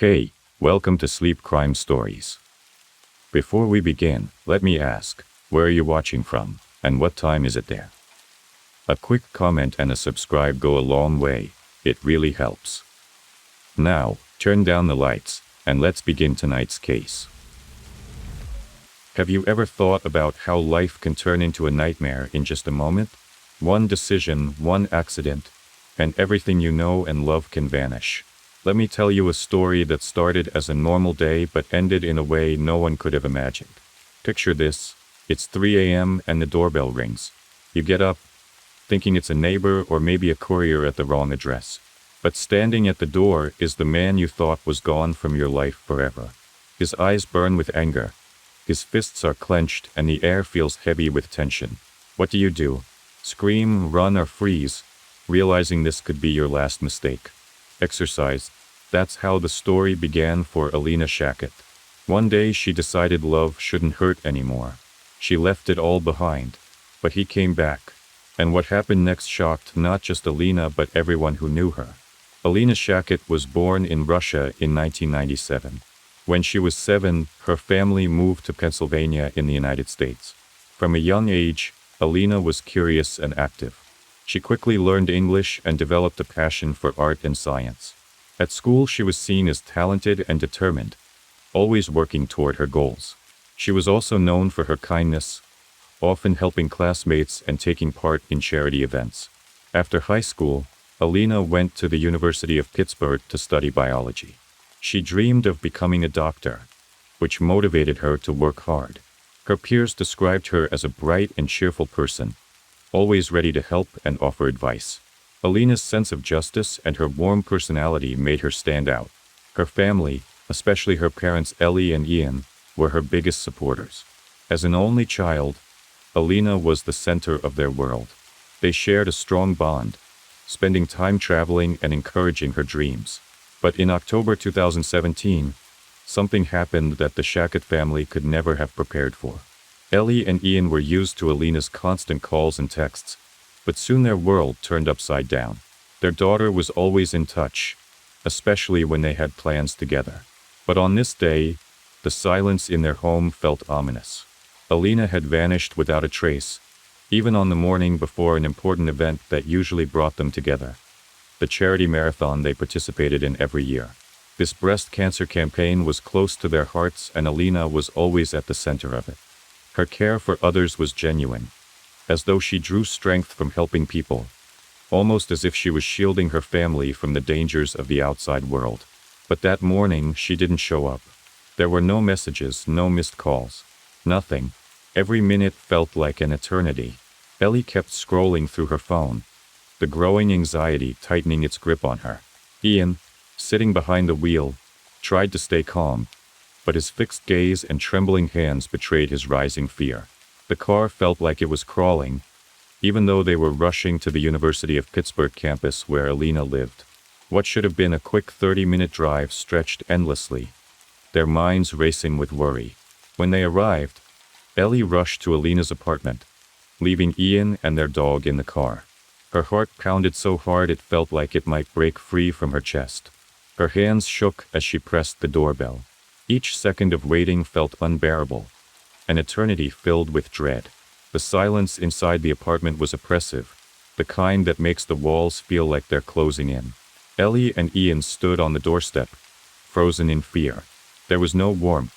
Hey, welcome to Sleep Crime Stories. Before we begin, let me ask, where are you watching from, and what time is it there? A quick comment and a subscribe go a long way, it really helps. Now, turn down the lights, and let's begin tonight's case. Have you ever thought about how life can turn into a nightmare in just a moment? One decision, one accident, and everything you know and love can vanish. Let me tell you a story that started as a normal day but ended in a way no one could have imagined. Picture this, it's 3 a.m. and the doorbell rings. You get up, thinking it's a neighbor or maybe a courier at the wrong address. But standing at the door is the man you thought was gone from your life forever. His eyes burn with anger. His fists are clenched and the air feels heavy with tension. What do? Scream, run, or freeze, realizing this could be your last mistake. Exercise. That's how the story began for Alina. One day she decided love shouldn't hurt anymore. She left it all behind. But he came back. And what happened next shocked not just Alina but everyone who knew her. Alina was born in Russia in 1997. When she was 7, her family moved to Pennsylvania in the United States. From a young age, Alina was curious and active. She quickly learned English and developed a passion for art and science. At school she was seen as talented and determined, always working toward her goals. She was also known for her kindness, often helping classmates and taking part in charity events. After high school, Alina went to the University of Pittsburgh to study biology. She dreamed of becoming a doctor, which motivated her to work hard. Her peers described her as a bright and cheerful person, always ready to help and offer advice. Alina's sense of justice and her warm personality made her stand out. Her family, especially her parents Ellie and Ian, were her biggest supporters. As an only child, Alina was the center of their world. They shared a strong bond, spending time traveling and encouraging her dreams. But in October 2017, something happened that the Shackett family could never have prepared for. Ellie and Ian were used to Alina's constant calls and texts, but soon their world turned upside down. Their daughter was always in touch, especially when they had plans together. But on this day, the silence in their home felt ominous. Alina had vanished without a trace, even on the morning before an important event that usually brought them together. The charity marathon they participated in every year. This breast cancer campaign was close to their hearts and Alina was always at the center of it. Her care for others was genuine, as though she drew strength from helping people, almost as if she was shielding her family from the dangers of the outside world. But that morning, she didn't show up. There were no messages, no missed calls. Nothing. Every minute felt like an eternity. Ellie kept scrolling through her phone, the growing anxiety tightening its grip on her. Ian, sitting behind the wheel, tried to stay calm, but his fixed gaze and trembling hands betrayed his rising fear. The car felt like it was crawling, even though they were rushing to the University of Pittsburgh campus where Alina lived. What should have been a quick 30-minute drive stretched endlessly, their minds racing with worry. When they arrived, Ellie rushed to Alina's apartment, leaving Ian and their dog in the car. Her heart pounded so hard it felt like it might break free from her chest. Her hands shook as she pressed the doorbell. Each second of waiting felt unbearable, an eternity filled with dread. The silence inside the apartment was oppressive, the kind that makes the walls feel like they're closing in. Ellie and Ian stood on the doorstep, frozen in fear. There was no warmth,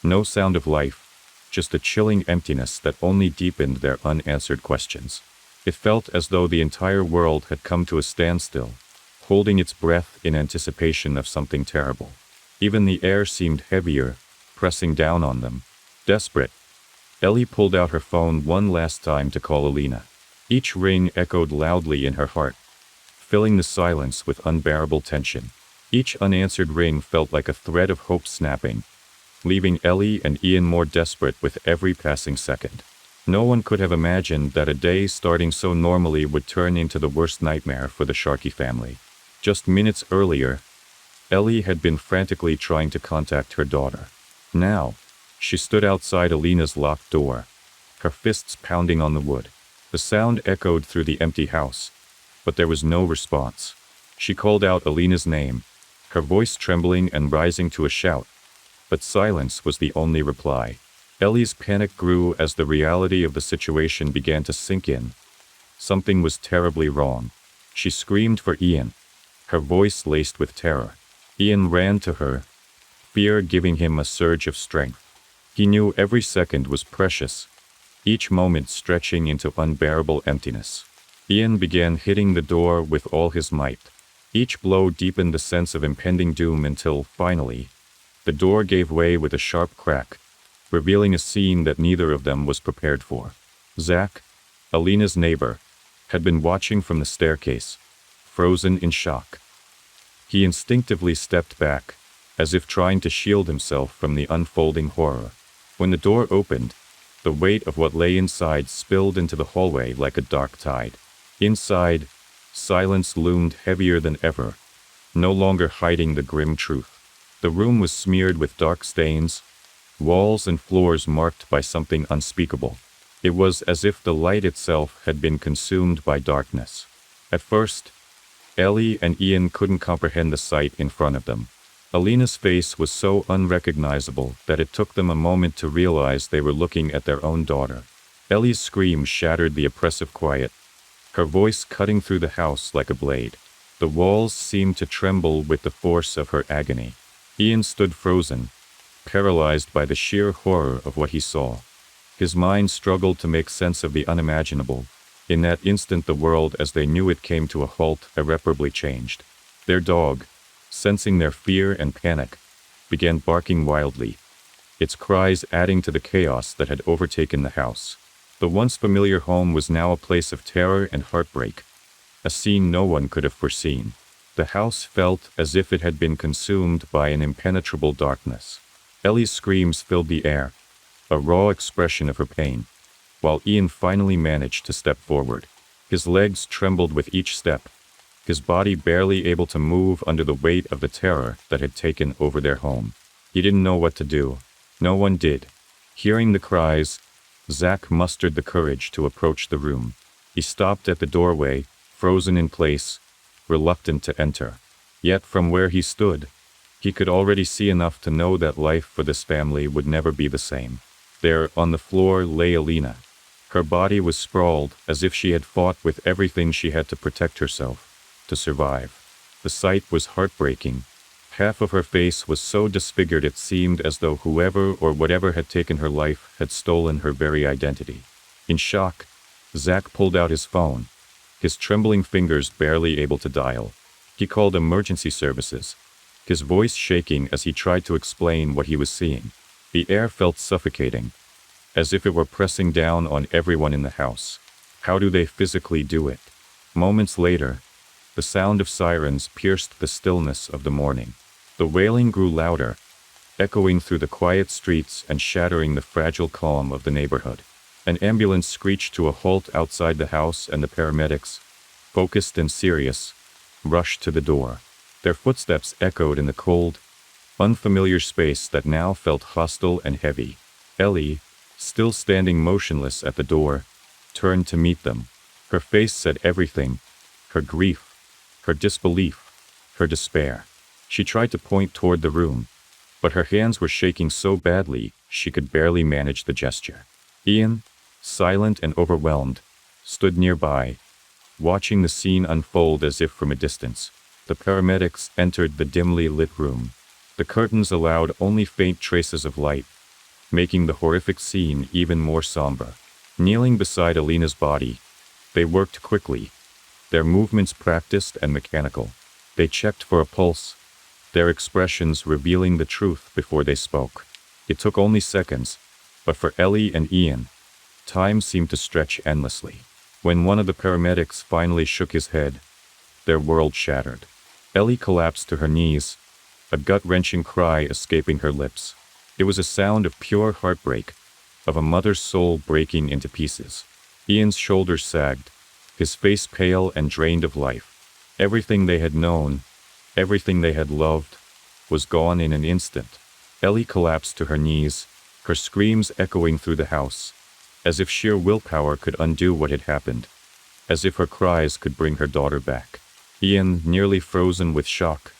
no sound of life, just a chilling emptiness that only deepened their unanswered questions. It felt as though the entire world had come to a standstill, holding its breath in anticipation of something terrible. Even the air seemed heavier, pressing down on them. Desperate, Ellie pulled out her phone one last time to call Alina. Each ring echoed loudly in her heart, filling the silence with unbearable tension. Each unanswered ring felt like a thread of hope snapping, leaving Ellie and Ian more desperate with every passing second. No one could have imagined that a day starting so normally would turn into the worst nightmare for the Sharkey family. Just minutes earlier, Ellie had been frantically trying to contact her daughter. Now, she stood outside Alina's locked door, her fists pounding on the wood. The sound echoed through the empty house, but there was no response. She called out Alina's name, her voice trembling and rising to a shout. But silence was the only reply. Ellie's panic grew as the reality of the situation began to sink in. Something was terribly wrong. She screamed for Ian, her voice laced with terror. Ian ran to her, fear giving him a surge of strength. He knew every second was precious, each moment stretching into unbearable emptiness. Ian began hitting the door with all his might. Each blow deepened the sense of impending doom until, finally, the door gave way with a sharp crack, revealing a scene that neither of them was prepared for. Zach, Alina's neighbor, had been watching from the staircase, frozen in shock. He instinctively stepped back, as if trying to shield himself from the unfolding horror. When the door opened, the weight of what lay inside spilled into the hallway like a dark tide. Inside, silence loomed heavier than ever, no longer hiding the grim truth. The room was smeared with dark stains, walls and floors marked by something unspeakable. It was as if the light itself had been consumed by darkness. At first, Ellie and Ian couldn't comprehend the sight in front of them. Alina's face was so unrecognizable that it took them a moment to realize they were looking at their own daughter. Ellie's scream shattered the oppressive quiet, her voice cutting through the house like a blade. The walls seemed to tremble with the force of her agony. Ian stood frozen, paralyzed by the sheer horror of what he saw. His mind struggled to make sense of the unimaginable. In that instant, the world as they knew it came to a halt, irreparably changed. Their dog, sensing their fear and panic, began barking wildly, its cries adding to the chaos that had overtaken the house. The once familiar home was now a place of terror and heartbreak, a scene no one could have foreseen. The house felt as if it had been consumed by an impenetrable darkness. Ellie's screams filled the air, a raw expression of her pain, while Ian finally managed to step forward. His legs trembled with each step, his body barely able to move under the weight of the terror that had taken over their home. He didn't know what to do. No one did. Hearing the cries, Zach mustered the courage to approach the room. He stopped at the doorway, frozen in place, reluctant to enter. Yet from where he stood, he could already see enough to know that life for this family would never be the same. There, on the floor, lay Alina. Her body was sprawled as if she had fought with everything she had to protect herself, to survive. The sight was heartbreaking. Half of her face was so disfigured it seemed as though whoever or whatever had taken her life had stolen her very identity. In shock, Zach pulled out his phone, his trembling fingers barely able to dial. He called emergency services, his voice shaking as he tried to explain what he was seeing. The air felt suffocating, as if it were pressing down on everyone in the house. How do they physically do it? Moments later, the sound of sirens pierced the stillness of the morning. The wailing grew louder, echoing through the quiet streets and shattering the fragile calm of the neighborhood. An ambulance screeched to a halt outside the house, and the paramedics, focused and serious, rushed to the door. Their footsteps echoed in the cold, unfamiliar space that now felt hostile and heavy. Ellie, still standing motionless at the door, turned to meet them. Her face said everything: her grief, her disbelief, her despair. She tried to point toward the room, but her hands were shaking so badly she could barely manage the gesture. Ian, silent and overwhelmed, stood nearby, watching the scene unfold as if from a distance. The paramedics entered the dimly lit room. The curtains allowed only faint traces of light, making the horrific scene even more somber. Kneeling beside Alina's body, they worked quickly, their movements practiced and mechanical. They checked for a pulse, their expressions revealing the truth before they spoke. It took only seconds, but for Ellie and Ian, time seemed to stretch endlessly. When one of the paramedics finally shook his head, their world shattered. Ellie collapsed to her knees, a gut-wrenching cry escaping her lips. It was a sound of pure heartbreak, of a mother's soul breaking into pieces. Ian's shoulders sagged, his face pale and drained of life. Everything they had known, everything they had loved, was gone in an instant. Ellie collapsed to her knees, her screams echoing through the house, as if sheer willpower could undo what had happened, as if her cries could bring her daughter back. Ian, nearly frozen with shock,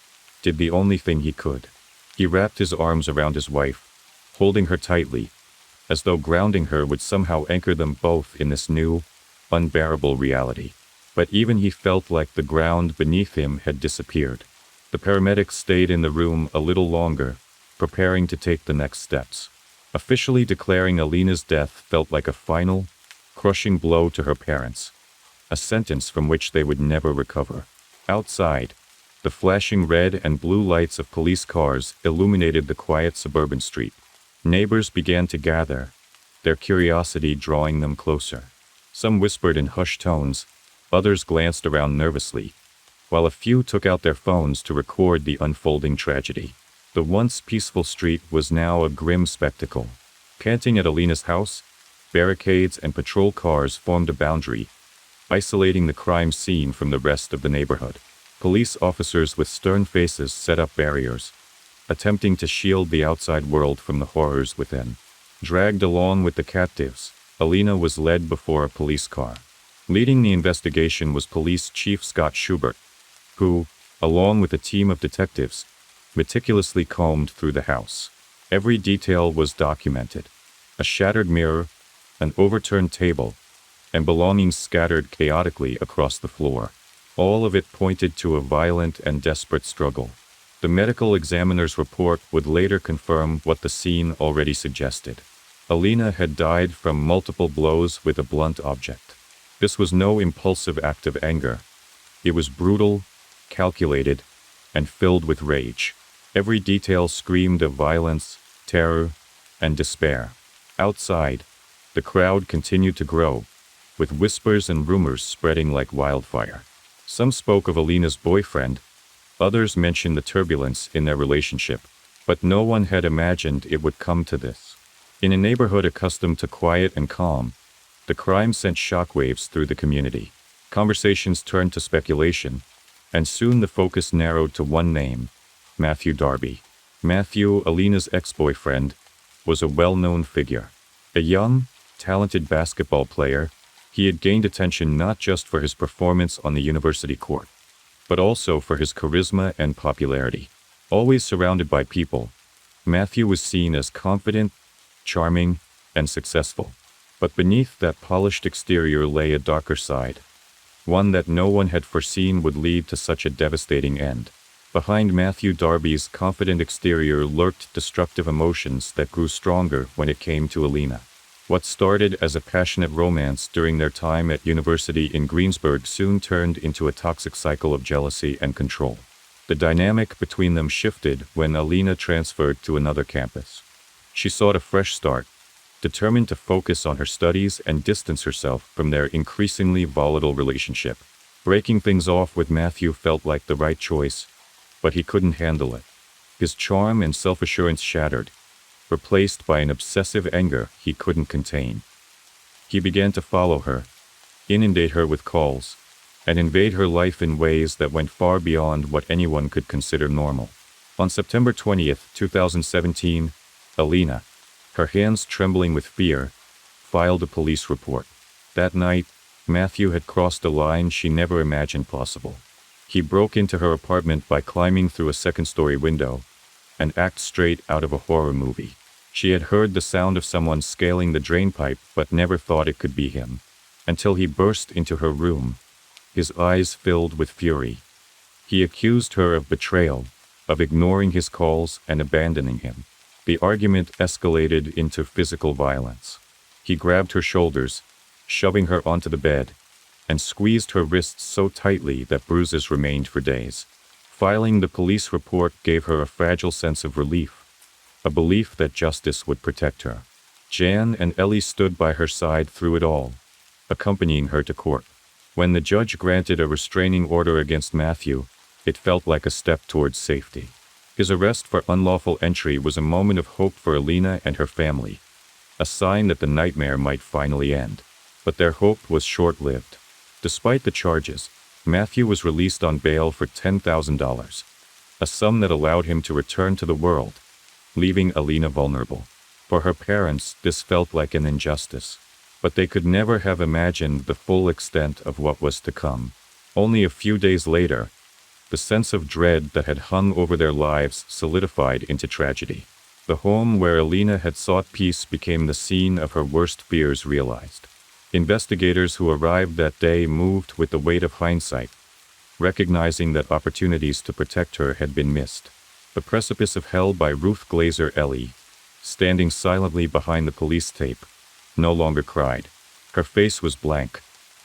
did the only thing he could. He wrapped his arms around his wife, holding her tightly, as though grounding her would somehow anchor them both in this new, unbearable reality. But even he felt like the ground beneath him had disappeared. The paramedics stayed in the room a little longer, preparing to take the next steps. Officially declaring Alina's death felt like a final, crushing blow to her parents, a sentence from which they would never recover. Outside, the flashing red and blue lights of police cars illuminated the quiet suburban street. Neighbors began to gather, their curiosity drawing them closer. Some whispered in hushed tones, others glanced around nervously, while a few took out their phones to record the unfolding tragedy. The once peaceful street was now a grim spectacle. Panting at Alina's house, barricades and patrol cars formed a boundary, isolating the crime scene from the rest of the neighborhood. Police officers with stern faces set up barriers, attempting to shield the outside world from the horrors within. Dragged along with the captives, Alina was led before a police car. Leading the investigation was Police Chief Scott Schubert, who, along with a team of detectives, meticulously combed through the house. Every detail was documented. A shattered mirror, an overturned table, and belongings scattered chaotically across the floor. All of it pointed to a violent and desperate struggle. The medical examiner's report would later confirm what the scene already suggested. Alina had died from multiple blows with a blunt object. This was no impulsive act of anger. It was brutal, calculated, and filled with rage. Every detail screamed of violence, terror, and despair. Outside, the crowd continued to grow, with whispers and rumors spreading like wildfire. Some spoke of Alina's boyfriend, others mentioned the turbulence in their relationship, but no one had imagined it would come to this. In a neighborhood accustomed to quiet and calm, the crime sent shockwaves through the community. Conversations turned to speculation, and soon the focus narrowed to one name: Matthew Darby. Matthew, Alina's ex-boyfriend, was a well-known figure. A young, talented basketball player, he had gained attention not just for his performance on the university court, but also for his charisma and popularity. Always surrounded by people, Matthew was seen as confident, charming, and successful. But beneath that polished exterior lay a darker side, one that no one had foreseen would lead to such a devastating end. Behind Matthew Darby's confident exterior lurked destructive emotions that grew stronger when it came to Alina. What started as a passionate romance during their time at university in Greensburg soon turned into a toxic cycle of jealousy and control. The dynamic between them shifted when Alina transferred to another campus. She sought a fresh start, determined to focus on her studies and distance herself from their increasingly volatile relationship. Breaking things off with Matthew felt like the right choice, but he couldn't handle it. His charm and self-assurance shattered, replaced by an obsessive anger he couldn't contain. He began to follow her, inundate her with calls, and invade her life in ways that went far beyond what anyone could consider normal. On September 20th, 2017, Alina, her hands trembling with fear, filed a police report. That night, Matthew had crossed a line she never imagined possible. He broke into her apartment by climbing through a second-story window, an act straight out of a horror movie. She had heard the sound of someone scaling the drainpipe but never thought it could be him, until he burst into her room, his eyes filled with fury. He accused her of betrayal, of ignoring his calls and abandoning him. The argument escalated into physical violence. He grabbed her shoulders, shoving her onto the bed, and squeezed her wrists so tightly that bruises remained for days. Filing the police report gave her a fragile sense of relief, a belief that justice would protect her. Jan and Ellie stood by her side through it all, accompanying her to court. When the judge granted a restraining order against Matthew, it felt like a step towards safety. His arrest for unlawful entry was a moment of hope for Alina and her family, a sign that the nightmare might finally end. But their hope was short-lived. Despite the charges, Matthew was released on bail for $10,000, a sum that allowed him to return to the world, leaving Alina vulnerable. For her parents, this felt like an injustice, but they could never have imagined the full extent of what was to come. Only a few days later, The sense of dread that had hung over their lives solidified into tragedy. The home where Alina had sought peace became the scene of her worst fears realized. Investigators who arrived that day moved with the weight of hindsight, recognizing that opportunities to protect her had been missed. The precipice of hell by Ruth Glazer Ellie, standing silently behind the police tape, no longer cried. Her face was blank,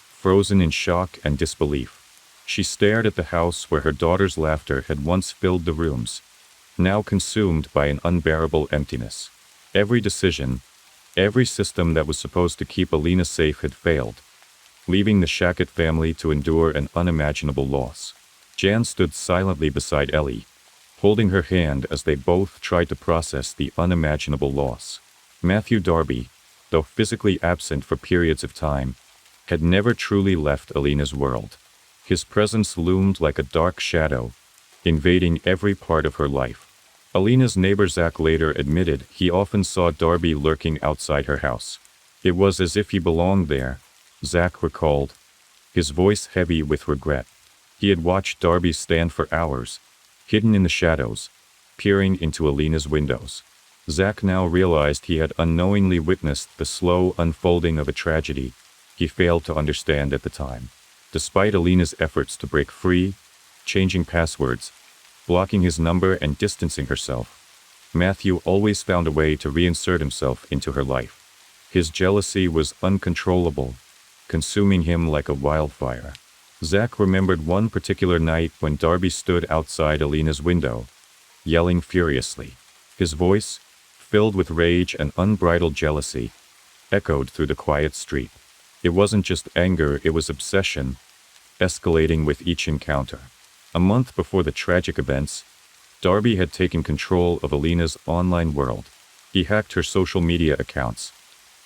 frozen in shock and disbelief. She stared at the house where her daughter's laughter had once filled the rooms, now consumed by an unbearable emptiness. Every decision, every system that was supposed to keep Alina safe had failed, leaving the Shackett family to endure an unimaginable loss. Jan stood silently beside Ellie, holding her hand as they both tried to process the unimaginable loss. Matthew Darby, though physically absent for periods of time, had never truly left Alina's world. His presence loomed like a dark shadow, invading every part of her life. Alina's neighbor Zach later admitted he often saw Darby lurking outside her house. It was as if he belonged there, Zach recalled, his voice heavy with regret. He had watched Darby stand for hours, hidden in the shadows, peering into Alina's windows. Zach now realized he had unknowingly witnessed the slow unfolding of a tragedy he failed to understand at the time. Despite Alina's efforts to break free, changing passwords, blocking his number and distancing herself, Matthew always found a way to reinsert himself into her life. His jealousy was uncontrollable, consuming him like a wildfire. Zach remembered one particular night when Darby stood outside Alina's window, yelling furiously. His voice, filled with rage and unbridled jealousy, echoed through the quiet street. It wasn't just anger, it was obsession, escalating with each encounter. A month before the tragic events, Darby had taken control of Alina's online world. He hacked her social media accounts,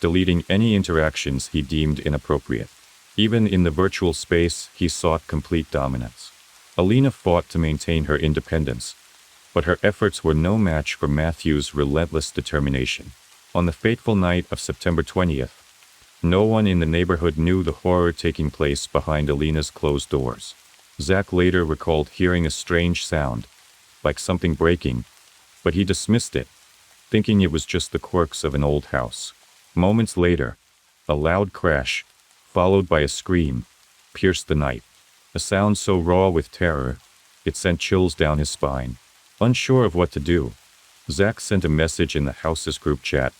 deleting any interactions he deemed inappropriate. Even in the virtual space, he sought complete dominance. Alina fought to maintain her independence, but her efforts were no match for Matthew's relentless determination. On the fateful night of September 20th, no one in the neighborhood knew the horror taking place behind Alina's closed doors. Zach later recalled hearing a strange sound, like something breaking, but he dismissed it, thinking it was just the quirks of an old house. Moments later, a loud crash, followed by a scream, pierced the night. A sound so raw with terror, it sent chills down his spine. Unsure of what to do, Zach sent a message in the house's group chat,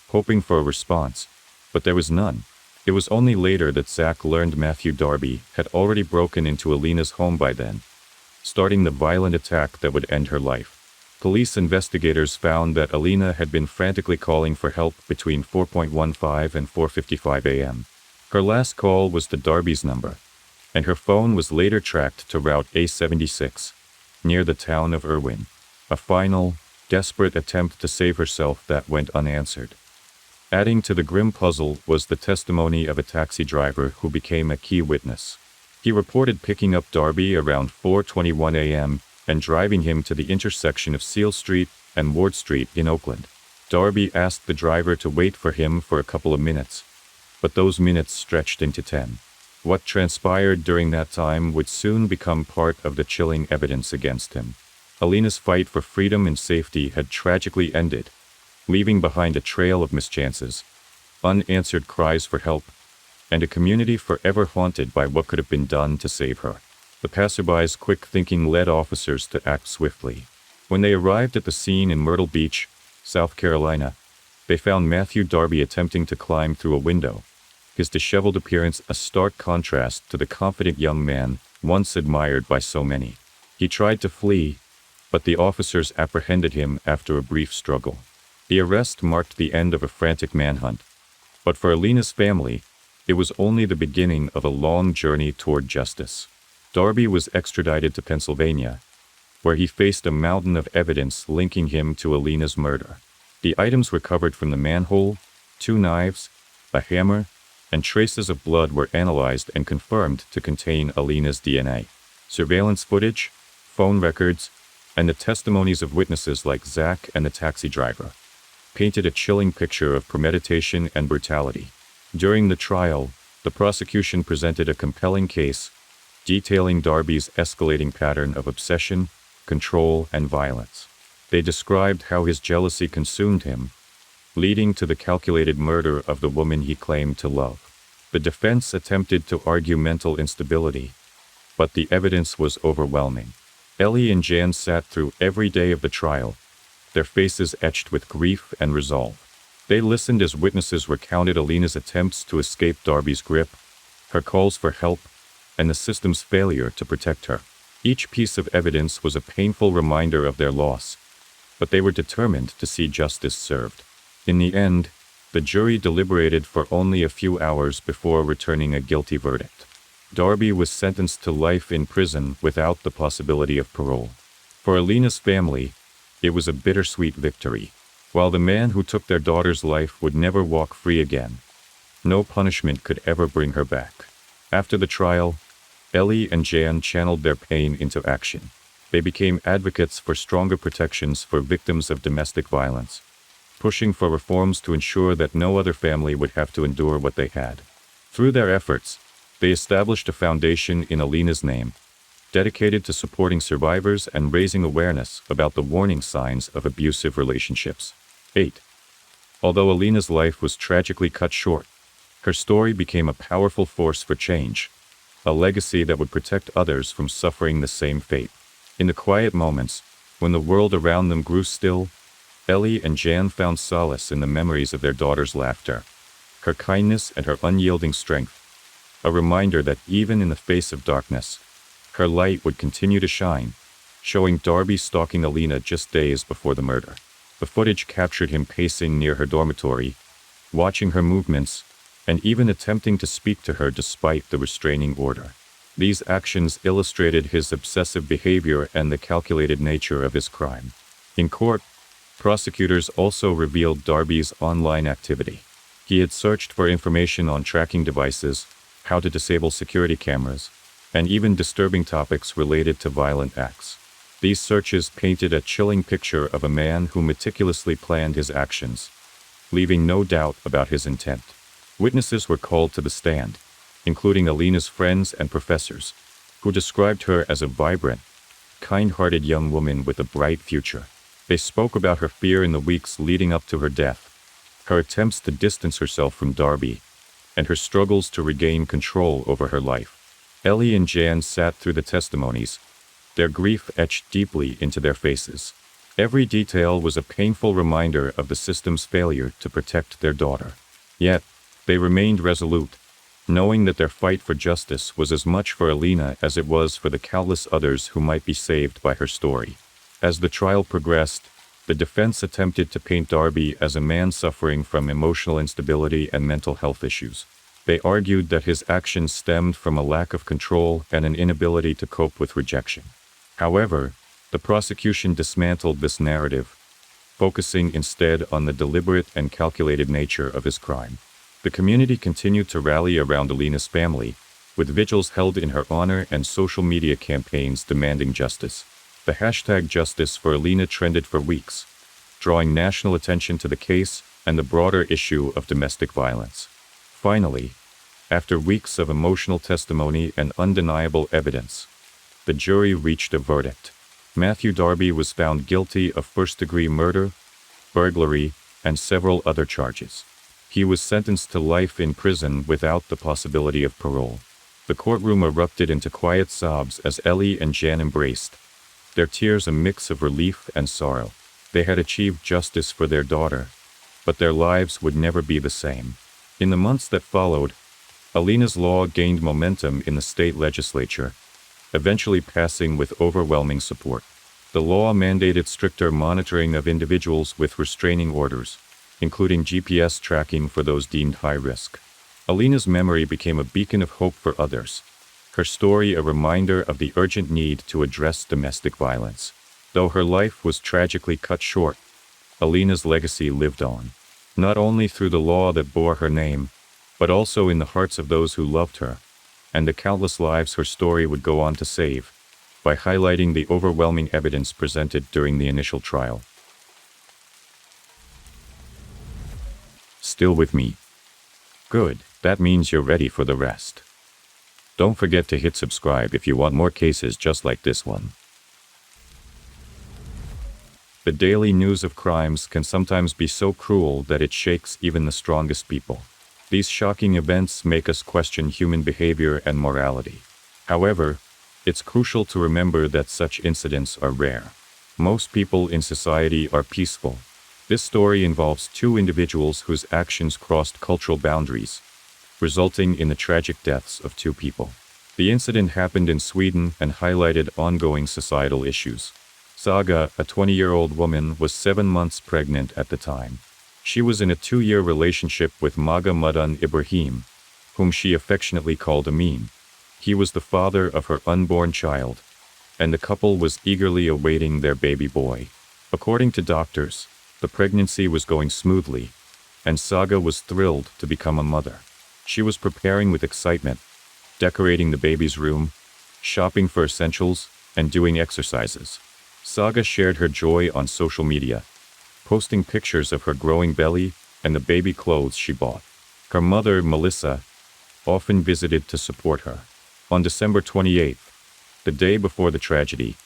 hoping for a response, but there was none. It was only later that Zach learned Matthew Darby had already broken into Alina's home by then, starting the violent attack that would end her life. Police investigators found that Alina had been frantically calling for help between 4:15 and 4:55 a.m. Her last call was to Darby's number, and her phone was later tracked to Route A76, near the town of Irwin. A final, desperate attempt to save herself that went unanswered. Adding to the grim puzzle was the testimony of a taxi driver who became a key witness. He reported picking up Darby around 4:21 a.m. and driving him to the intersection of Seal Street and Ward Street in Oakland. Darby asked the driver to wait for him for a couple of minutes, but those minutes stretched into 10. What transpired during that time would soon become part of the chilling evidence against him. Alina's fight for freedom and safety had tragically ended, leaving behind a trail of mischances, unanswered cries for help, and a community forever haunted by what could have been done to save her. The passerby's quick thinking led officers to act swiftly. When they arrived at the scene in Myrtle Beach, South Carolina, they found Matthew Darby attempting to climb through a window, his disheveled appearance a stark contrast to the confident young man once admired by so many. He tried to flee, but the officers apprehended him after a brief struggle. The arrest marked the end of a frantic manhunt, but for Alina's family, it was only the beginning of a long journey toward justice. Darby was extradited to Pennsylvania, where he faced a mountain of evidence linking him to Alina's murder. The items recovered from the manhole, 2 knives, a hammer, and traces of blood were analyzed and confirmed to contain Alina's DNA. Surveillance footage, phone records, and the testimonies of witnesses like Zach and the taxi driver painted a chilling picture of premeditation and brutality. During the trial, the prosecution presented a compelling case, detailing Darby's escalating pattern of obsession, control, and violence. They described how his jealousy consumed him, leading to the calculated murder of the woman he claimed to love. The defense attempted to argue mental instability, but the evidence was overwhelming. Ellie and Jan sat through every day of the trial, their faces etched with grief and resolve. They listened as witnesses recounted Alina's attempts to escape Darby's grip, her calls for help, and the system's failure to protect her. Each piece of evidence was a painful reminder of their loss, but they were determined to see justice served. In the end, the jury deliberated for only a few hours before returning a guilty verdict. Darby was sentenced to life in prison without the possibility of parole. For Alina's family, it was a bittersweet victory. While the man who took their daughter's life would never walk free again, no punishment could ever bring her back. After the trial, Ellie and Jan channeled their pain into action. They became advocates for stronger protections for victims of domestic violence, pushing for reforms to ensure that no other family would have to endure what they had. Through their efforts, they established a foundation in Alina's name, dedicated to supporting survivors and raising awareness about the warning signs of abusive relationships. 8. Although Alina's life was tragically cut short, her story became a powerful force for change, a legacy that would protect others from suffering the same fate. In the quiet moments, when the world around them grew still, Ellie and Jan found solace in the memories of their daughter's laughter, her kindness and her unyielding strength, a reminder that even in the face of darkness, her light would continue to shine, showing Darby stalking Alina just days before the murder. The footage captured him pacing near her dormitory, watching her movements, and even attempting to speak to her despite the restraining order. These actions illustrated his obsessive behavior and the calculated nature of his crime. In court, prosecutors also revealed Darby's online activity. He had searched for information on tracking devices, how to disable security cameras, and even disturbing topics related to violent acts. These searches painted a chilling picture of a man who meticulously planned his actions, leaving no doubt about his intent. Witnesses were called to the stand, including Alina's friends and professors, who described her as a vibrant, kind-hearted young woman with a bright future. They spoke about her fear in the weeks leading up to her death, her attempts to distance herself from Darby, and her struggles to regain control over her life. Ellie and Jan sat through the testimonies, their grief etched deeply into their faces. Every detail was a painful reminder of the system's failure to protect their daughter. Yet, they remained resolute, knowing that their fight for justice was as much for Alina as it was for the countless others who might be saved by her story. As the trial progressed, the defense attempted to paint Darby as a man suffering from emotional instability and mental health issues. They argued that his actions stemmed from a lack of control and an inability to cope with rejection. However, the prosecution dismantled this narrative, focusing instead on the deliberate and calculated nature of his crime. The community continued to rally around Alina's family, with vigils held in her honor and social media campaigns demanding justice. The hashtag Justice for Alina trended for weeks, drawing national attention to the case and the broader issue of domestic violence. Finally, after weeks of emotional testimony and undeniable evidence, the jury reached a verdict. Matthew Darby was found guilty of first-degree murder, burglary, and several other charges. He was sentenced to life in prison without the possibility of parole. The courtroom erupted into quiet sobs as Ellie and Jan embraced, their tears a mix of relief and sorrow. They had achieved justice for their daughter, but their lives would never be the same. In the months that followed, Alina's law gained momentum in the state legislature, eventually passing with overwhelming support. The law mandated stricter monitoring of individuals with restraining orders, including GPS tracking for those deemed high risk. Alina's memory became a beacon of hope for others, her story a reminder of the urgent need to address domestic violence. Though her life was tragically cut short, Alina's legacy lived on, not only through the law that bore her name, but also in the hearts of those who loved her, and the countless lives her story would go on to save, by highlighting the overwhelming evidence presented during the initial trial. Still with me? Good, that means you're ready for the rest. Don't forget to hit subscribe if you want more cases just like this one. The daily news of crimes can sometimes be so cruel that it shakes even the strongest people. These shocking events make us question human behavior and morality. However, it's crucial to remember that such incidents are rare. Most people in society are peaceful. This story involves two individuals whose actions crossed cultural boundaries, resulting in the tragic deaths of two people. The incident happened in Sweden and highlighted ongoing societal issues. Saga, a 20-year-old woman, was 7 months pregnant at the time. She was in a 2-year relationship with Maga Mudan Ibrahim, whom she affectionately called Amin. He was the father of her unborn child, and the couple was eagerly awaiting their baby boy. According to doctors, the pregnancy was going smoothly, and Saga was thrilled to become a mother. She was preparing with excitement, decorating the baby's room, shopping for essentials, and doing exercises. Saga shared her joy on social media, posting pictures of her growing belly and the baby clothes she bought. Her mother, Melissa, often visited to support her. On December 28th, the day before the tragedy,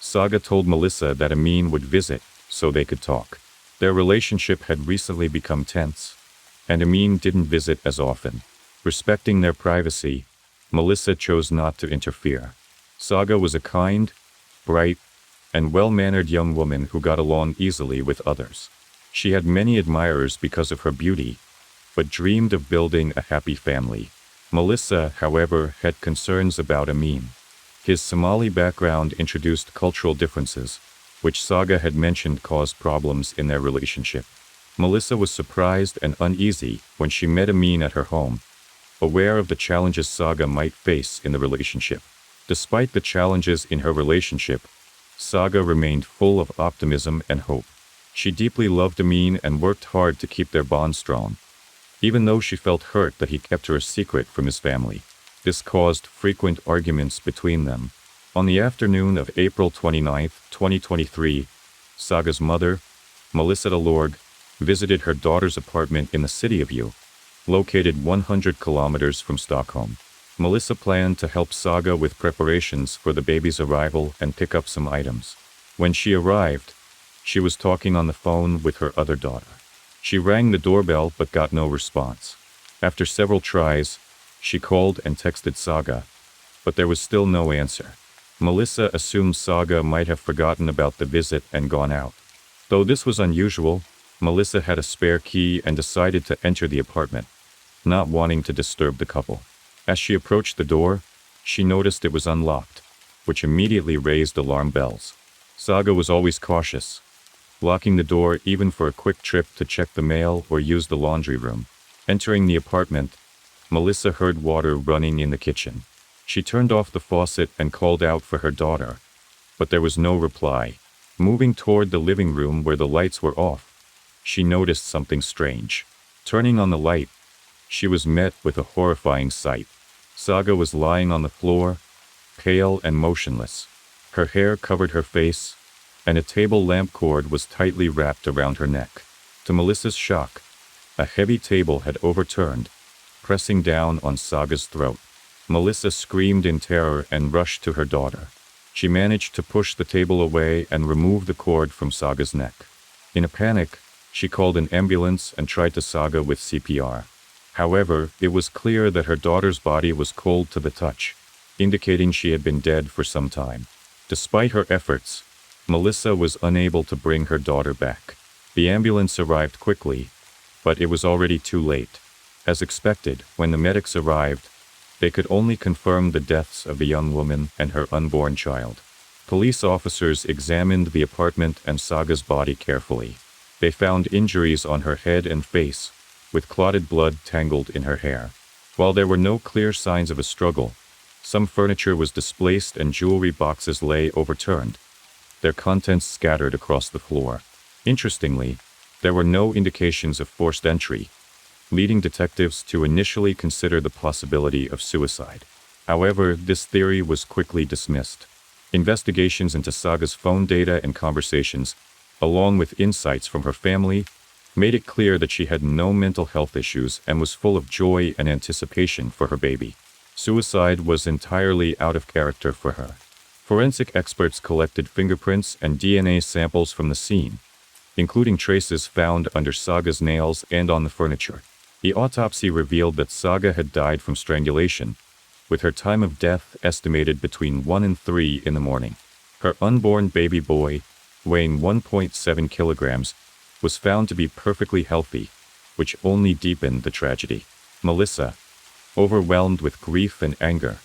Saga told Melissa that Amin would visit so they could talk. Their relationship had recently become tense, and Amin didn't visit as often. Respecting their privacy, Melissa chose not to interfere. Saga was a kind, bright, and well-mannered young woman who got along easily with others. She had many admirers because of her beauty, but dreamed of building a happy family. Melissa, however, had concerns about Amin. His Somali background introduced cultural differences, which Saga had mentioned caused problems in their relationship. Melissa was surprised and uneasy when she met Amin at her home, aware of the challenges Saga might face in the relationship. Despite the challenges in her relationship, Saga remained full of optimism and hope. She deeply loved Amin and worked hard to keep their bond strong, even though she felt hurt that he kept her a secret from his family. This caused frequent arguments between them. On the afternoon of April 29, 2023, Saga's mother, Melissa Delorg, visited her daughter's apartment in the city of U, located 100 kilometers from Stockholm. Melissa planned to help Saga with preparations for the baby's arrival and pick up some items. When she arrived, she was talking on the phone with her other daughter. She rang the doorbell but got no response. After several tries, she called and texted Saga, but there was still no answer. Melissa assumed Saga might have forgotten about the visit and gone out. Though this was unusual, Melissa had a spare key and decided to enter the apartment, not wanting to disturb the couple. As she approached the door, she noticed it was unlocked, which immediately raised alarm bells. Saga was always cautious, locking the door even for a quick trip to check the mail or use the laundry room. Entering the apartment, Melissa heard water running in the kitchen. She turned off the faucet and called out for her daughter, but there was no reply. Moving toward the living room where the lights were off, she noticed something strange. Turning on the light, she was met with a horrifying sight. Saga was lying on the floor, pale and motionless. Her hair covered her face, and a table lamp cord was tightly wrapped around her neck. To Melissa's shock, a heavy table had overturned, pressing down on Saga's throat. Melissa screamed in terror and rushed to her daughter. She managed to push the table away and remove the cord from Saga's neck. In a panic, she called an ambulance and tried to Saga with CPR. However, it was clear that her daughter's body was cold to the touch, indicating she had been dead for some time. Despite her efforts, Melissa was unable to bring her daughter back. The ambulance arrived quickly, but it was already too late. As expected, when the medics arrived, they could only confirm the deaths of the young woman and her unborn child. Police officers examined the apartment and Saga's body carefully. They found injuries on her head and face, with clotted blood tangled in her hair. While there were no clear signs of a struggle, some furniture was displaced and jewelry boxes lay overturned, their contents scattered across the floor. Interestingly, there were no indications of forced entry, leading detectives to initially consider the possibility of suicide. However, this theory was quickly dismissed. Investigations into Saga's phone data and conversations, along with insights from her family, made it clear that she had no mental health issues and was full of joy and anticipation for her baby. Suicide was entirely out of character for her. Forensic experts collected fingerprints and DNA samples from the scene, including traces found under Saga's nails and on the furniture. The autopsy revealed that Saga had died from strangulation, with her time of death estimated between 1 and 3 in the morning. Her unborn baby boy, weighing 1.7 kilograms, was found to be perfectly healthy, which only deepened the tragedy. Melissa, overwhelmed with grief and anger,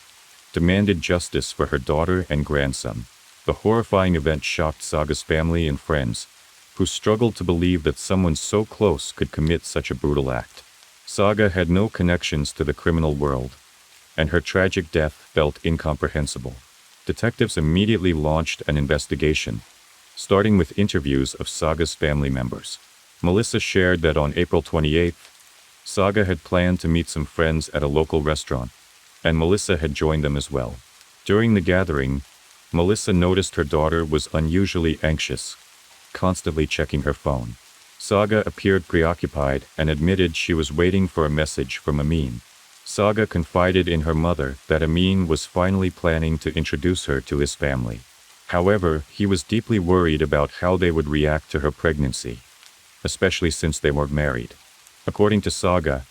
demanded justice for her daughter and grandson. The horrifying event shocked Saga's family and friends, who struggled to believe that someone so close could commit such a brutal act. Saga had no connections to the criminal world, and her tragic death felt incomprehensible. Detectives immediately launched an investigation, starting with interviews of Saga's family members. Melissa shared that on April 28, Saga had planned to meet some friends at a local restaurant, and Melissa had joined them as well. During the gathering, Melissa noticed her daughter was unusually anxious, constantly checking her phone. Saga appeared preoccupied and admitted she was waiting for a message from Amin. Saga confided in her mother that Amin was finally planning to introduce her to his family. However, he was deeply worried about how they would react to her pregnancy, especially since they weren't married. According to Saga,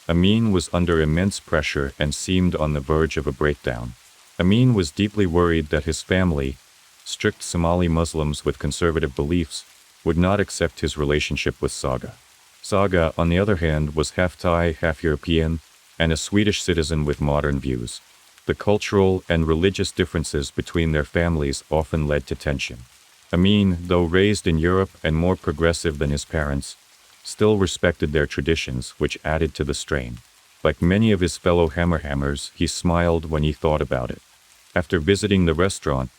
Amin was under immense pressure and seemed on the verge of a breakdown. Amin was deeply worried that his family, strict Somali Muslims with conservative beliefs, would not accept his relationship with Saga. Saga, on the other hand, was half Thai, half European, and a Swedish citizen with modern views. The cultural and religious differences between their families often led to tension. Amin, though raised in Europe and more progressive than his parents, still respected their traditions, which added to the strain. Like many of his fellow hammerhammers, he smiled when he thought about it. After visiting the restaurant,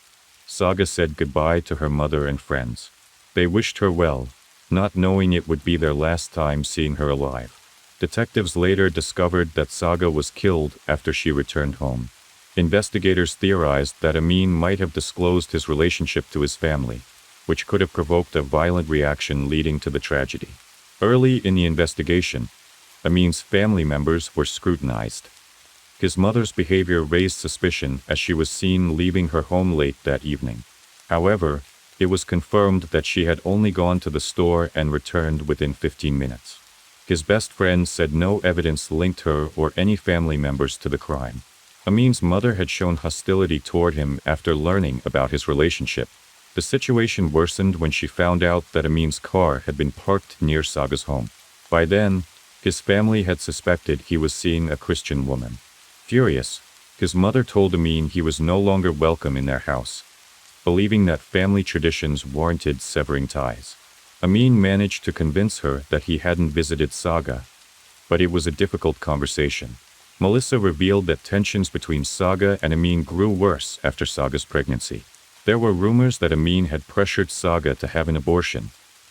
Saga said goodbye to her mother and friends. They wished her well, not knowing it would be their last time seeing her alive. Detectives later discovered that Saga was killed after she returned home. Investigators theorized that Amin might have disclosed his relationship to his family, which could have provoked a violent reaction leading to the tragedy. Early in the investigation, Amin's family members were scrutinized. His mother's behavior raised suspicion as she was seen leaving her home late that evening. However, it was confirmed that she had only gone to the store and returned within 15 minutes. His best friend said no evidence linked her or any family members to the crime. Amin's mother had shown hostility toward him after learning about his relationship. The situation worsened when she found out that Amin's car had been parked near Saga's home. By then, his family had suspected he was seeing a Christian woman. Furious, his mother told Amin he was no longer welcome in their house, believing that family traditions warranted severing ties. Amin managed to convince her that he hadn't visited Saga, but it was a difficult conversation. Melissa revealed that tensions between Saga and Amin grew worse after Saga's pregnancy. There were rumors that Amin had pressured Saga to have an abortion,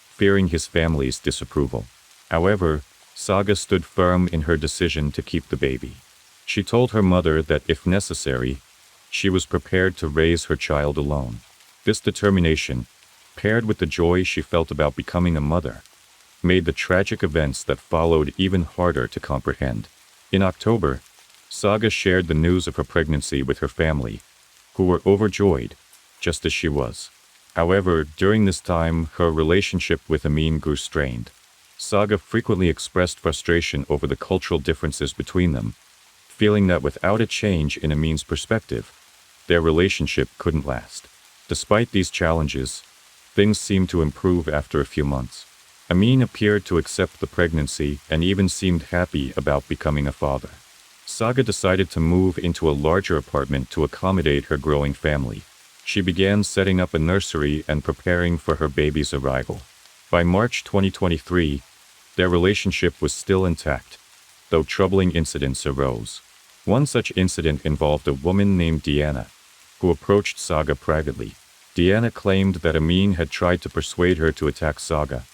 fearing his family's disapproval. However, Saga stood firm in her decision to keep the baby. She told her mother that if necessary, she was prepared to raise her child alone. This determination, paired with the joy she felt about becoming a mother, made the tragic events that followed even harder to comprehend. In October, Saga shared the news of her pregnancy with her family, who were overjoyed, just as she was. However, during this time, her relationship with Amin grew strained. Saga frequently expressed frustration over the cultural differences between them, feeling that without a change in Amin's perspective, their relationship couldn't last. Despite these challenges, things seemed to improve after a few months. Amin appeared to accept the pregnancy and even seemed happy about becoming a father. Saga decided to move into a larger apartment to accommodate her growing family. She began setting up a nursery and preparing for her baby's arrival. By March 2023, their relationship was still intact, though troubling incidents arose. One such incident involved a woman named Diana, who approached Saga privately. Diana claimed that Amin had tried to persuade her to attack Saga,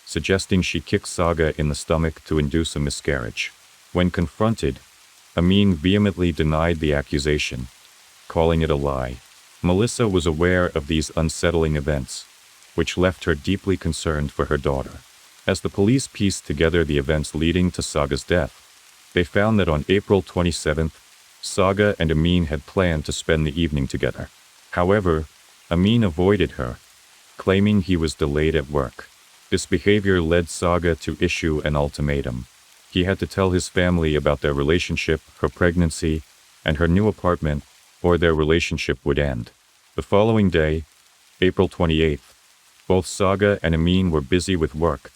suggesting she kick Saga in the stomach to induce a miscarriage. When confronted, Amin vehemently denied the accusation, calling it a lie. Melissa was aware of these unsettling events, which left her deeply concerned for her daughter. As the police pieced together the events leading to Saga's death, they found that on April 27, Saga and Amin had planned to spend the evening together. However, Amin avoided her, claiming he was delayed at work. This behavior led Saga to issue an ultimatum. He had to tell his family about their relationship, her pregnancy, and her new apartment, or their relationship would end. The following day, April 28th, both Saga and Amin were busy with work,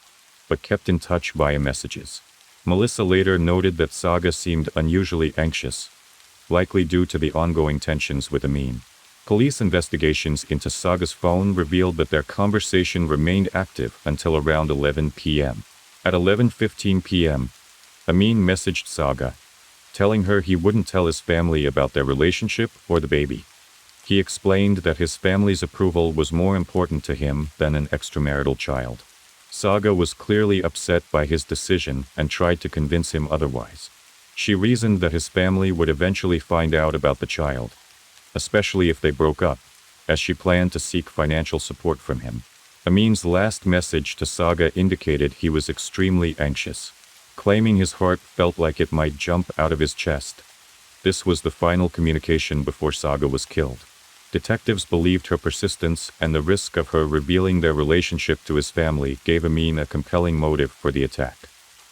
but kept in touch via messages. Melissa later noted that Saga seemed unusually anxious, likely due to the ongoing tensions with Amin. Police investigations into Saga's phone revealed that their conversation remained active until around 11 p.m. At 11:15 p.m., Amin messaged Saga, telling her he wouldn't tell his family about their relationship or the baby. He explained that his family's approval was more important to him than an extramarital child. Saga was clearly upset by his decision and tried to convince him otherwise. She reasoned that his family would eventually find out about the child, especially if they broke up, as she planned to seek financial support from him. Amin's last message to Saga indicated he was extremely anxious, claiming his heart felt like it might jump out of his chest. This was the final communication before Saga was killed. Detectives believed her persistence and the risk of her revealing their relationship to his family gave Amin a compelling motive for the attack.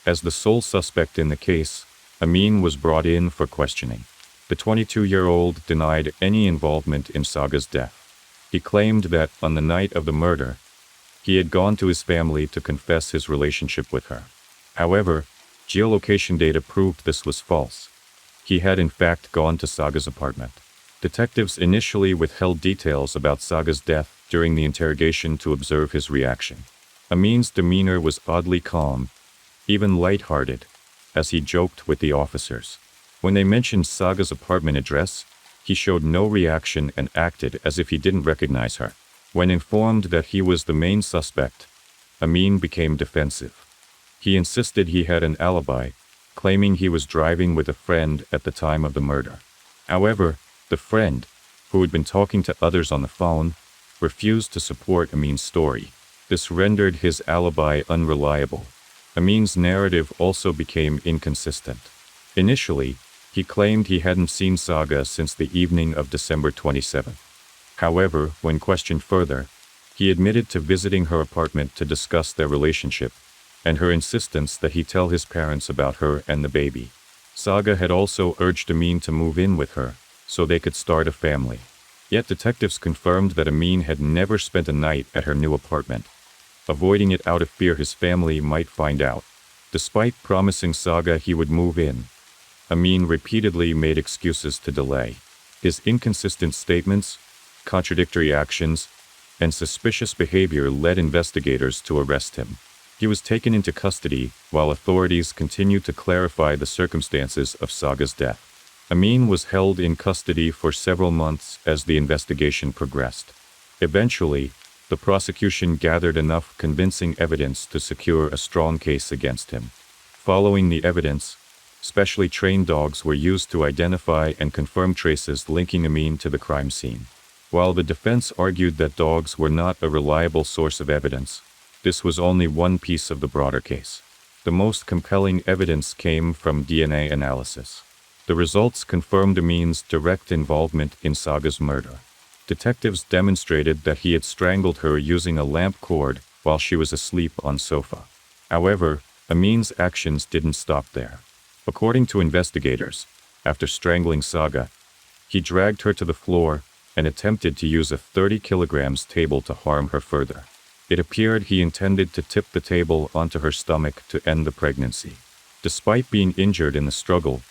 As the sole suspect in the case, Amin was brought in for questioning. The 22-year-old denied any involvement in Saga's death. He claimed that, on the night of the murder, he had gone to his family to confess his relationship with her. However, geolocation data proved this was false. He had in fact gone to Saga's apartment. Detectives initially withheld details about Saga's death during the interrogation to observe his reaction. Amin's demeanor was oddly calm, even light-hearted, as he joked with the officers. When they mentioned Saga's apartment address, he showed no reaction and acted as if he didn't recognize her. When informed that he was the main suspect, Amin became defensive. He insisted he had an alibi, claiming he was driving with a friend at the time of the murder. However, the friend, who had been talking to others on the phone, refused to support Amin's story. This rendered his alibi unreliable. Amin's narrative also became inconsistent. Initially, he claimed he hadn't seen Saga since the evening of December 27. However, when questioned further, he admitted to visiting her apartment to discuss their relationship, and her insistence that he tell his parents about her and the baby. Saga had also urged Amin to move in with her, so they could start a family. Yet detectives confirmed that Amin had never spent a night at her new apartment, avoiding it out of fear his family might find out. Despite promising Saga he would move in, Amin repeatedly made excuses to delay. His inconsistent statements, contradictory actions, and suspicious behavior led investigators to arrest him. He was taken into custody while authorities continued to clarify the circumstances of Saga's death. Amin was held in custody for several months as the investigation progressed. Eventually, the prosecution gathered enough convincing evidence to secure a strong case against him. Following the evidence, specially trained dogs were used to identify and confirm traces linking Amin to the crime scene. While the defense argued that dogs were not a reliable source of evidence, this was only one piece of the broader case. The most compelling evidence came from DNA analysis. The results confirmed Amin's direct involvement in Saga's murder. Detectives demonstrated that he had strangled her using a lamp cord while she was asleep on sofa. However, Amin's actions didn't stop there. According to investigators, after strangling Saga, he dragged her to the floor and attempted to use a 30 kilograms table to harm her further. It appeared he intended to tip the table onto her stomach to end the pregnancy. Despite being injured in the struggle,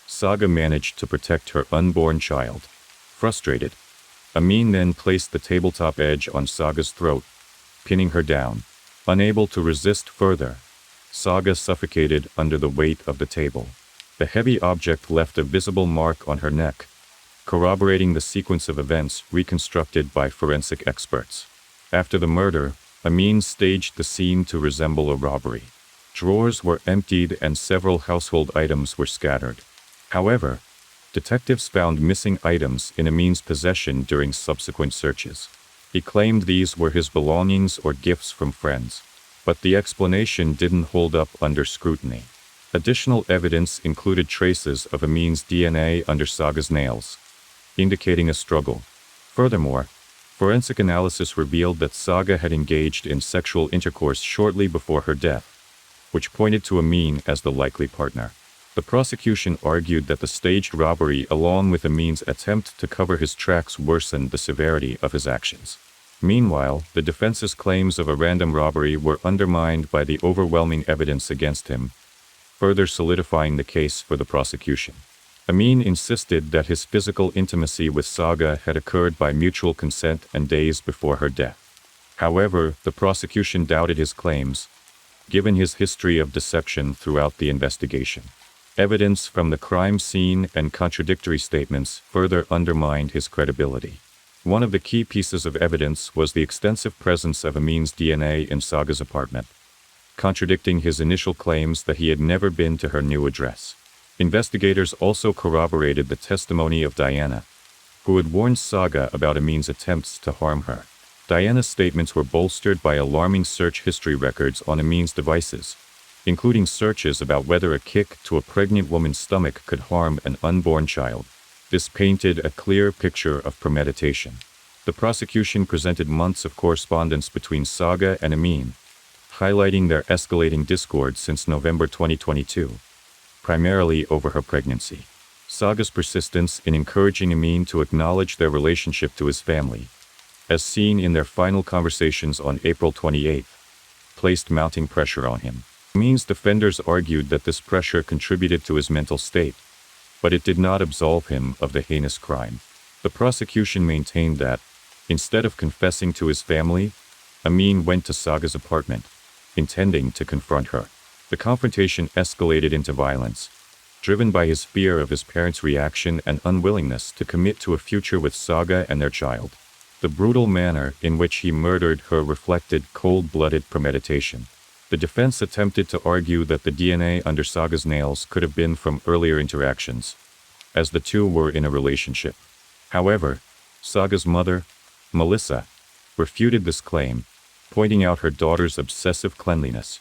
Saga managed to protect her unborn child. Frustrated, Amin then placed the tabletop edge on Saga's throat, pinning her down. Unable to resist further, Saga suffocated under the weight of the table. The heavy object left a visible mark on her neck, corroborating the sequence of events reconstructed by forensic experts. After the murder, Amin staged the scene to resemble a robbery. Drawers were emptied and several household items were scattered. However, detectives found missing items in Amin's possession during subsequent searches. He claimed these were his belongings or gifts from friends, but the explanation didn't hold up under scrutiny. Additional evidence included traces of Amin's DNA under Saga's nails, indicating a struggle. Furthermore, forensic analysis revealed that Saga had engaged in sexual intercourse shortly before her death, which pointed to Amin as the likely partner. The prosecution argued that the staged robbery along with Amin's attempt to cover his tracks worsened the severity of his actions. Meanwhile, the defense's claims of a random robbery were undermined by the overwhelming evidence against him, further solidifying the case for the prosecution. Amin insisted that his physical intimacy with Saga had occurred by mutual consent and days before her death. However, the prosecution doubted his claims, given his history of deception throughout the investigation. Evidence from the crime scene and contradictory statements further undermined his credibility. One of the key pieces of evidence was the extensive presence of Amin's DNA in Saga's apartment, contradicting his initial claims that he had never been to her new address. Investigators also corroborated the testimony of Diana, who had warned Saga about Amin's attempts to harm her. Diana's statements were bolstered by alarming search history records on Amin's devices, including searches about whether a kick to a pregnant woman's stomach could harm an unborn child. This painted a clear picture of premeditation. The prosecution presented months of correspondence between Saga and Amin, highlighting their escalating discord since November 2022, primarily over her pregnancy. Saga's persistence in encouraging Amin to acknowledge their relationship to his family, as seen in their final conversations on April 28, placed mounting pressure on him. Amin's defenders argued that this pressure contributed to his mental state, but it did not absolve him of the heinous crime. The prosecution maintained that, instead of confessing to his family, Amin went to Saga's apartment, intending to confront her. The confrontation escalated into violence, driven by his fear of his parents' reaction and unwillingness to commit to a future with Saga and their child. The brutal manner in which he murdered her reflected cold-blooded premeditation. The defense attempted to argue that the DNA under Saga's nails could have been from earlier interactions, as the two were in a relationship. However, Saga's mother, Melissa, refuted this claim, pointing out her daughter's obsessive cleanliness,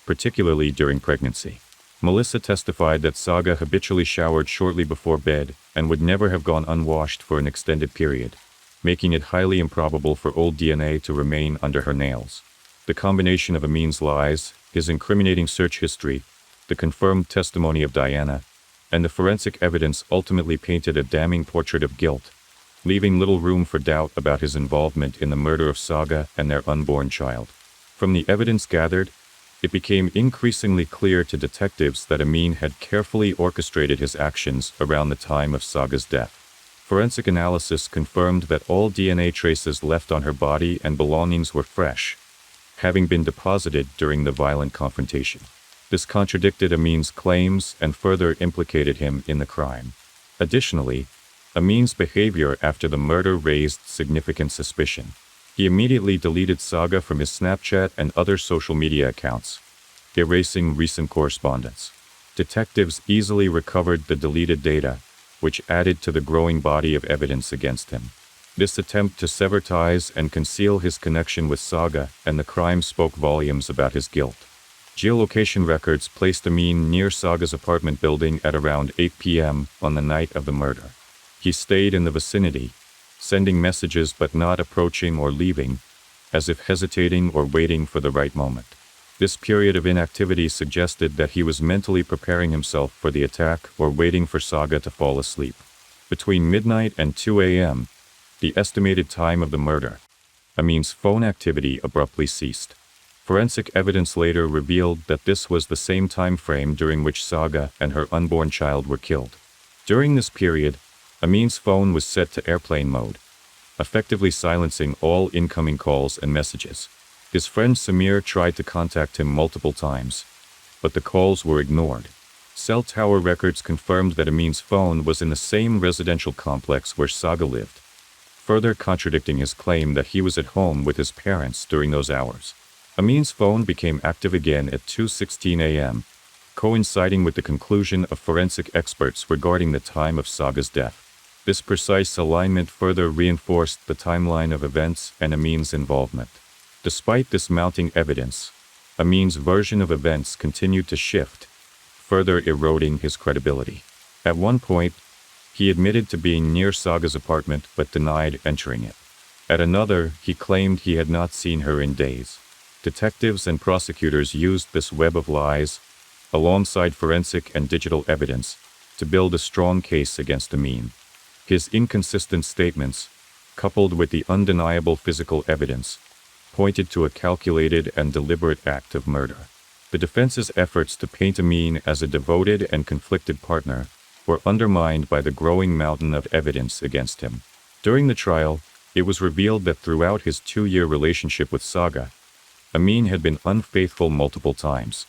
particularly during pregnancy. Melissa testified that Saga habitually showered shortly before bed and would never have gone unwashed for an extended period, making it highly improbable for old DNA to remain under her nails. The combination of Amin's lies, his incriminating search history, the confirmed testimony of Diana, and the forensic evidence ultimately painted a damning portrait of guilt, leaving little room for doubt about his involvement in the murder of Saga and their unborn child. From the evidence gathered, it became increasingly clear to detectives that Amin had carefully orchestrated his actions around the time of Saga's death. Forensic analysis confirmed that all DNA traces left on her body and belongings were fresh, having been deposited during the violent confrontation. This contradicted Amin's claims and further implicated him in the crime. Additionally, Amin's behavior after the murder raised significant suspicion. He immediately deleted Saga from his Snapchat and other social media accounts, erasing recent correspondence. Detectives easily recovered the deleted data, which added to the growing body of evidence against him. This attempt to sever ties and conceal his connection with Saga and the crime spoke volumes about his guilt. Geolocation records placed Amin near Saga's apartment building at around 8 p.m. on the night of the murder. He stayed in the vicinity, sending messages but not approaching or leaving, as if hesitating or waiting for the right moment. This period of inactivity suggested that he was mentally preparing himself for the attack or waiting for Saga to fall asleep. Between midnight and 2 a.m., the estimated time of the murder, Amin's phone activity abruptly ceased. Forensic evidence later revealed that this was the same time frame during which Saga and her unborn child were killed. During this period, Amin's phone was set to airplane mode, effectively silencing all incoming calls and messages. His friend Samir tried to contact him multiple times, but the calls were ignored. Cell tower records confirmed that Amin's phone was in the same residential complex where Saga lived, further contradicting his claim that he was at home with his parents during those hours. Amin's phone became active again at 2:16 a.m., coinciding with the conclusion of forensic experts regarding the time of Saga's death. This precise alignment further reinforced the timeline of events and Amin's involvement. Despite this mounting evidence, Amin's version of events continued to shift, further eroding his credibility. At one point, he admitted to being near Saga's apartment but denied entering it. At another, he claimed he had not seen her in days. Detectives and prosecutors used this web of lies, alongside forensic and digital evidence, to build a strong case against Amin. His inconsistent statements, coupled with the undeniable physical evidence, pointed to a calculated and deliberate act of murder. The defense's efforts to paint Amin as a devoted and conflicted partner were undermined by the growing mountain of evidence against him. During the trial, it was revealed that throughout his 2-year relationship with Saga, Amin had been unfaithful multiple times,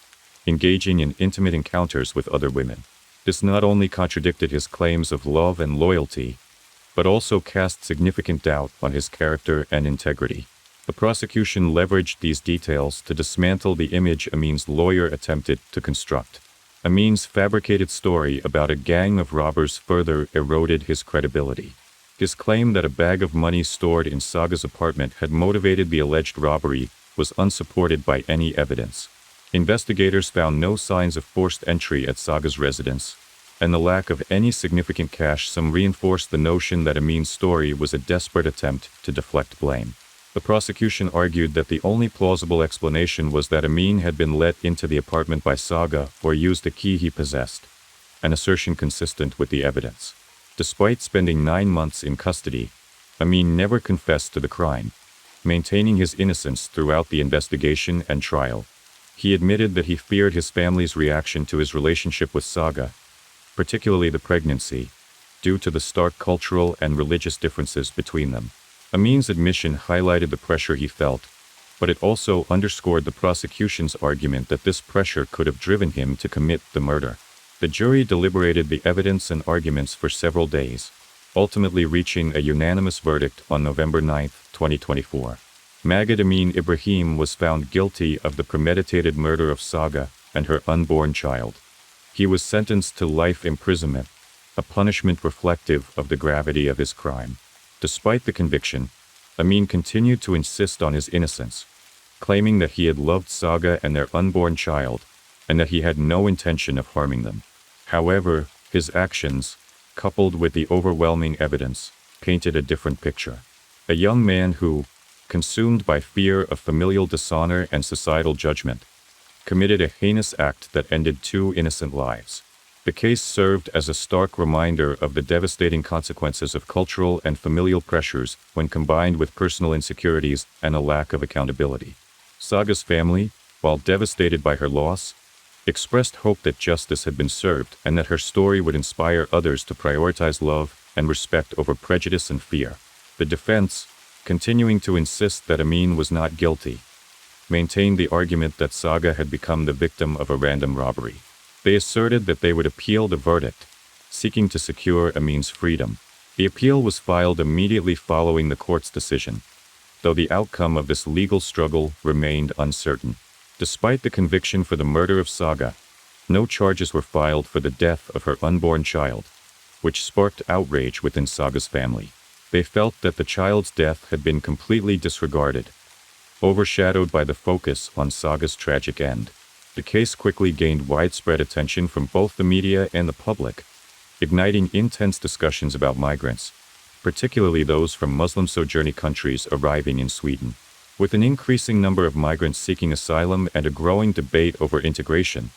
engaging in intimate encounters with other women. This not only contradicted his claims of love and loyalty, but also cast significant doubt on his character and integrity. The prosecution leveraged these details to dismantle the image Amin's lawyer attempted to construct. Amin's fabricated story about a gang of robbers further eroded his credibility. His claim that a bag of money stored in Saga's apartment had motivated the alleged robbery was unsupported by any evidence. Investigators found no signs of forced entry at Saga's residence, and the lack of any significant cash sum reinforced the notion that Amin's story was a desperate attempt to deflect blame. The prosecution argued that the only plausible explanation was that Amin had been let into the apartment by Saga or used a key he possessed, an assertion consistent with the evidence. Despite spending 9 months in custody, Amin never confessed to the crime, maintaining his innocence throughout the investigation and trial. He admitted that he feared his family's reaction to his relationship with Saga, particularly the pregnancy, due to the stark cultural and religious differences between them. Amin's admission highlighted the pressure he felt, but it also underscored the prosecution's argument that this pressure could have driven him to commit the murder. The jury deliberated the evidence and arguments for several days, ultimately reaching a unanimous verdict on November 9, 2024. Magid Amin Ibrahim was found guilty of the premeditated murder of Saga and her unborn child. He was sentenced to life imprisonment, a punishment reflective of the gravity of his crime. Despite the conviction, Amin continued to insist on his innocence, claiming that he had loved Saga and their unborn child, and that he had no intention of harming them. However, his actions, coupled with the overwhelming evidence, painted a different picture. A young man who, consumed by fear of familial dishonor and societal judgment, committed a heinous act that ended 2 innocent lives. The case served as a stark reminder of the devastating consequences of cultural and familial pressures when combined with personal insecurities and a lack of accountability. Saga's family, while devastated by her loss, expressed hope that justice had been served and that her story would inspire others to prioritize love and respect over prejudice and fear. The defense, continuing to insist that Amin was not guilty, maintained the argument that Saga had become the victim of a random robbery. They asserted that they would appeal the verdict, seeking to secure Amin's freedom. The appeal was filed immediately following the court's decision, though the outcome of this legal struggle remained uncertain. Despite the conviction for the murder of Saga, no charges were filed for the death of her unborn child, which sparked outrage within Saga's family. They felt that the child's death had been completely disregarded, overshadowed by the focus on Saga's tragic end. The case quickly gained widespread attention from both the media and the public, igniting intense discussions about migrants, particularly those from Muslim sojourning countries arriving in Sweden. With an increasing number of migrants seeking asylum and a growing debate over integration,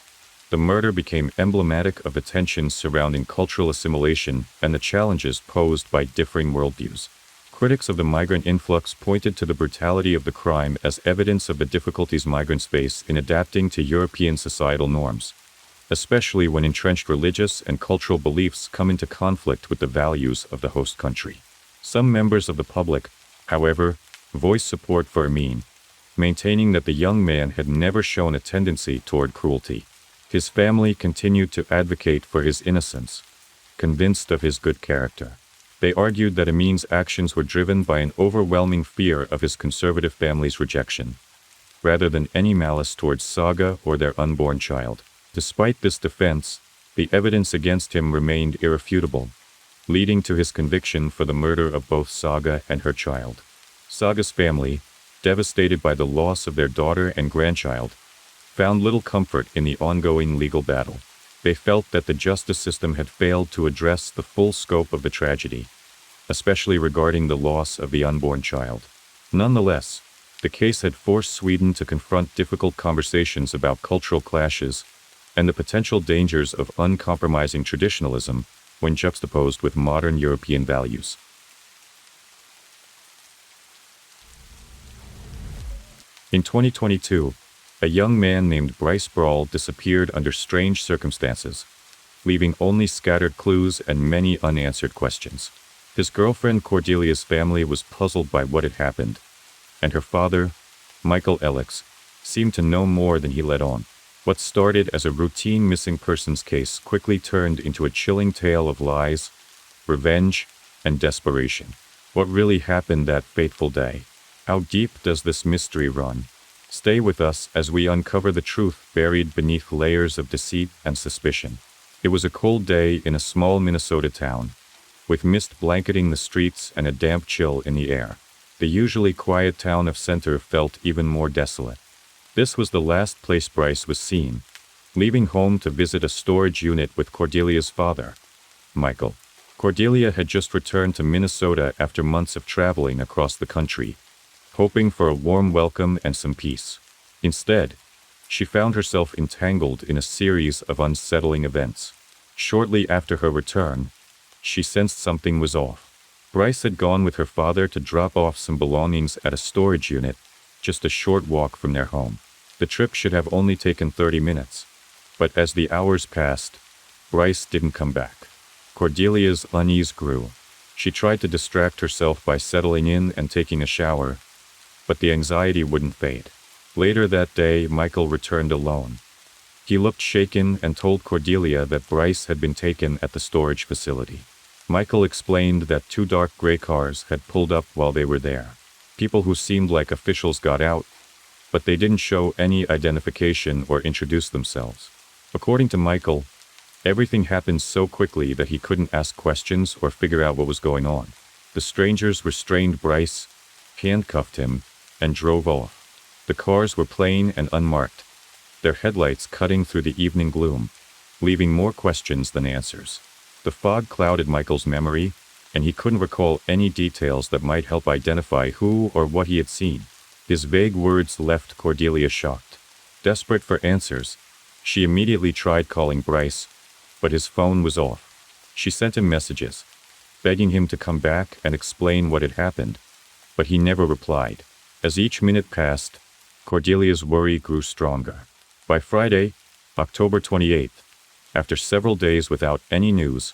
the murder became emblematic of the tensions surrounding cultural assimilation and the challenges posed by differing worldviews. Critics of the migrant influx pointed to the brutality of the crime as evidence of the difficulties migrants face in adapting to European societal norms, especially when entrenched religious and cultural beliefs come into conflict with the values of the host country. Some members of the public, however, voiced support for Amin, maintaining that the young man had never shown a tendency toward cruelty. His family continued to advocate for his innocence, convinced of his good character. They argued that Amin's actions were driven by an overwhelming fear of his conservative family's rejection, rather than any malice towards Saga or their unborn child. Despite this defense, the evidence against him remained irrefutable, leading to his conviction for the murder of both Saga and her child. Saga's family, devastated by the loss of their daughter and grandchild, found little comfort in the ongoing legal battle. They felt that the justice system had failed to address the full scope of the tragedy, especially regarding the loss of the unborn child. Nonetheless, the case had forced Sweden to confront difficult conversations about cultural clashes and the potential dangers of uncompromising traditionalism when juxtaposed with modern European values. In 2022, a young man named Bryce disappeared under strange circumstances, leaving only scattered clues and many unanswered questions. His girlfriend Cordelia's family was puzzled by what had happened, and her father, Michael Elix, seemed to know more than he let on. What started as a routine missing persons case quickly turned into a chilling tale of lies, revenge, and desperation. What really happened that fateful day? How deep does this mystery run? Stay with us as we uncover the truth buried beneath layers of deceit and suspicion. It was a cold day in a small Minnesota town, with mist blanketing the streets and a damp chill in the air. The usually quiet town of Center felt even more desolate. This was the last place Bryce was seen, leaving home to visit a storage unit with Cordelia's father, Michael. Cordelia had just returned to Minnesota after months of traveling across the country, hoping for a warm welcome and some peace. Instead, she found herself entangled in a series of unsettling events. Shortly after her return, she sensed something was off. Bryce had gone with her father to drop off some belongings at a storage unit, just a short walk from their home. The trip should have only taken 30 minutes, but as the hours passed, Bryce didn't come back. Cordelia's unease grew. She tried to distract herself by settling in and taking a shower, but the anxiety wouldn't fade. Later that day, Michael returned alone. He looked shaken and told Cordelia that Bryce had been taken at the storage facility. Michael explained that 2 dark gray cars had pulled up while they were there. People who seemed like officials got out, but they didn't show any identification or introduce themselves. According to Michael, everything happened so quickly that he couldn't ask questions or figure out what was going on. The strangers restrained Bryce, handcuffed him, and drove off. The cars were plain and unmarked, their headlights cutting through the evening gloom, leaving more questions than answers. The fog clouded Michael's memory, and he couldn't recall any details that might help identify who or what he had seen. His vague words left Cordelia shocked. Desperate for answers, she immediately tried calling Bryce, but his phone was off. She sent him messages, begging him to come back and explain what had happened, but he never replied. As each minute passed, Cordelia's worry grew stronger. By Friday, October 28th, after several days without any news,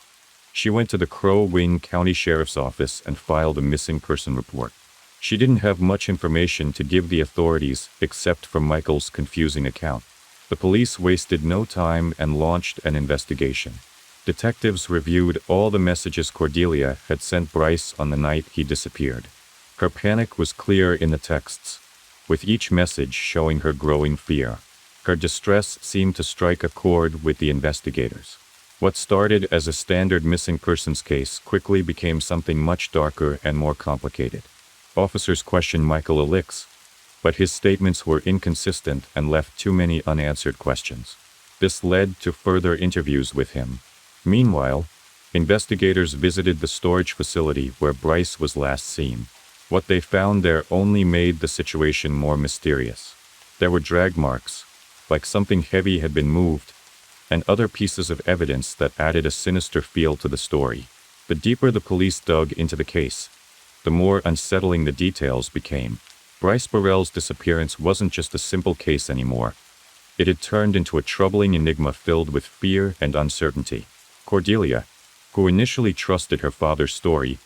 she went to the Crow Wing County Sheriff's Office and filed a missing person report. She didn't have much information to give the authorities except for Michael's confusing account. The police wasted no time and launched an investigation. Detectives reviewed all the messages Cordelia had sent Bryce on the night he disappeared. Her panic was clear in the texts, with each message showing her growing fear. Her distress seemed to strike a chord with the investigators. What started as a standard missing persons case quickly became something much darker and more complicated. Officers questioned Michael Elix, but his statements were inconsistent and left too many unanswered questions. This led to further interviews with him. Meanwhile, investigators visited the storage facility where Bryce was last seen. What they found there only made the situation more mysterious. There were drag marks, like something heavy had been moved, and other pieces of evidence that added a sinister feel to the story. The deeper the police dug into the case, the more unsettling the details became. Bryce Burrell's disappearance wasn't just a simple case anymore. It had turned into a troubling enigma filled with fear and uncertainty. Cordelia, who initially trusted her father's story,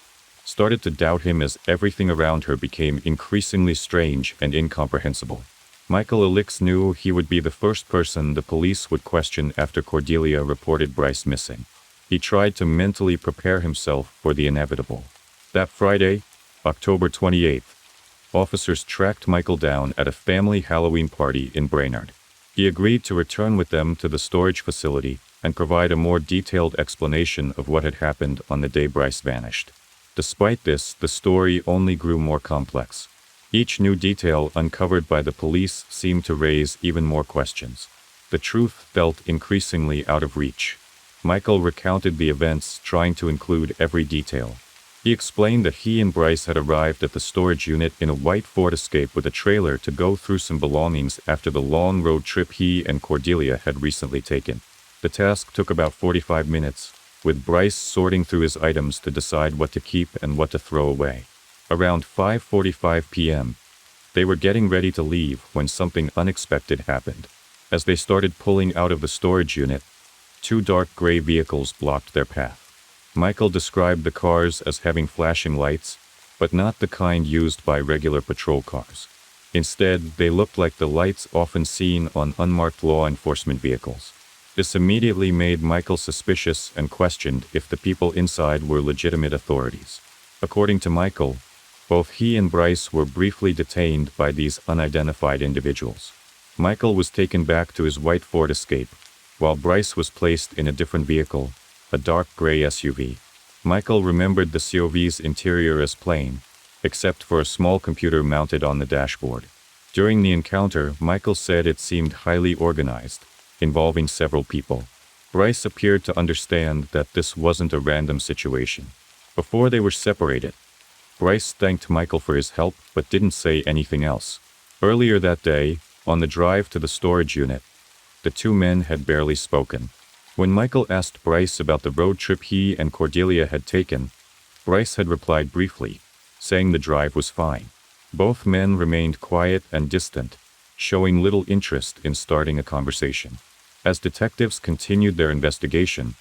started to doubt him as everything around her became increasingly strange and incomprehensible. Michael Elix knew he would be the first person the police would question after Cordelia reported Bryce missing. He tried to mentally prepare himself for the inevitable. That Friday, October 28th, officers tracked Michael down at a family Halloween party in Brainerd. He agreed to return with them to the storage facility and provide a more detailed explanation of what had happened on the day Bryce vanished. Despite this, the story only grew more complex. Each new detail uncovered by the police seemed to raise even more questions. The truth felt increasingly out of reach. Michael recounted the events, trying to include every detail. He explained that he and Bryce had arrived at the storage unit in a white Ford Escape with a trailer to go through some belongings after the long road trip he and Cordelia had recently taken. The task took about 45 minutes, with Bryce sorting through his items to decide what to keep and what to throw away. Around 5:45 p.m., they were getting ready to leave when something unexpected happened. As they started pulling out of the storage unit, two dark gray vehicles blocked their path. Michael described the cars as having flashing lights, but not the kind used by regular patrol cars. Instead, they looked like the lights often seen on unmarked law enforcement vehicles. This immediately made Michael suspicious and questioned if the people inside were legitimate authorities. According to Michael, both he and Bryce were briefly detained by these unidentified individuals. Michael was taken back to his white Ford Escape, while Bryce was placed in a different vehicle, a dark gray SUV. Michael remembered the COV's interior as plain, except for a small computer mounted on the dashboard. During the encounter, Michael said it seemed highly organized, involving several people. Bryce appeared to understand that this wasn't a random situation. Before they were separated, Bryce thanked Michael for his help but didn't say anything else. Earlier that day, on the drive to the storage unit, the two men had barely spoken. When Michael asked Bryce about the road trip he and Cordelia had taken, Bryce had replied briefly, saying the drive was fine. Both men remained quiet and distant, showing little interest in starting a conversation. As detectives continued their investigation,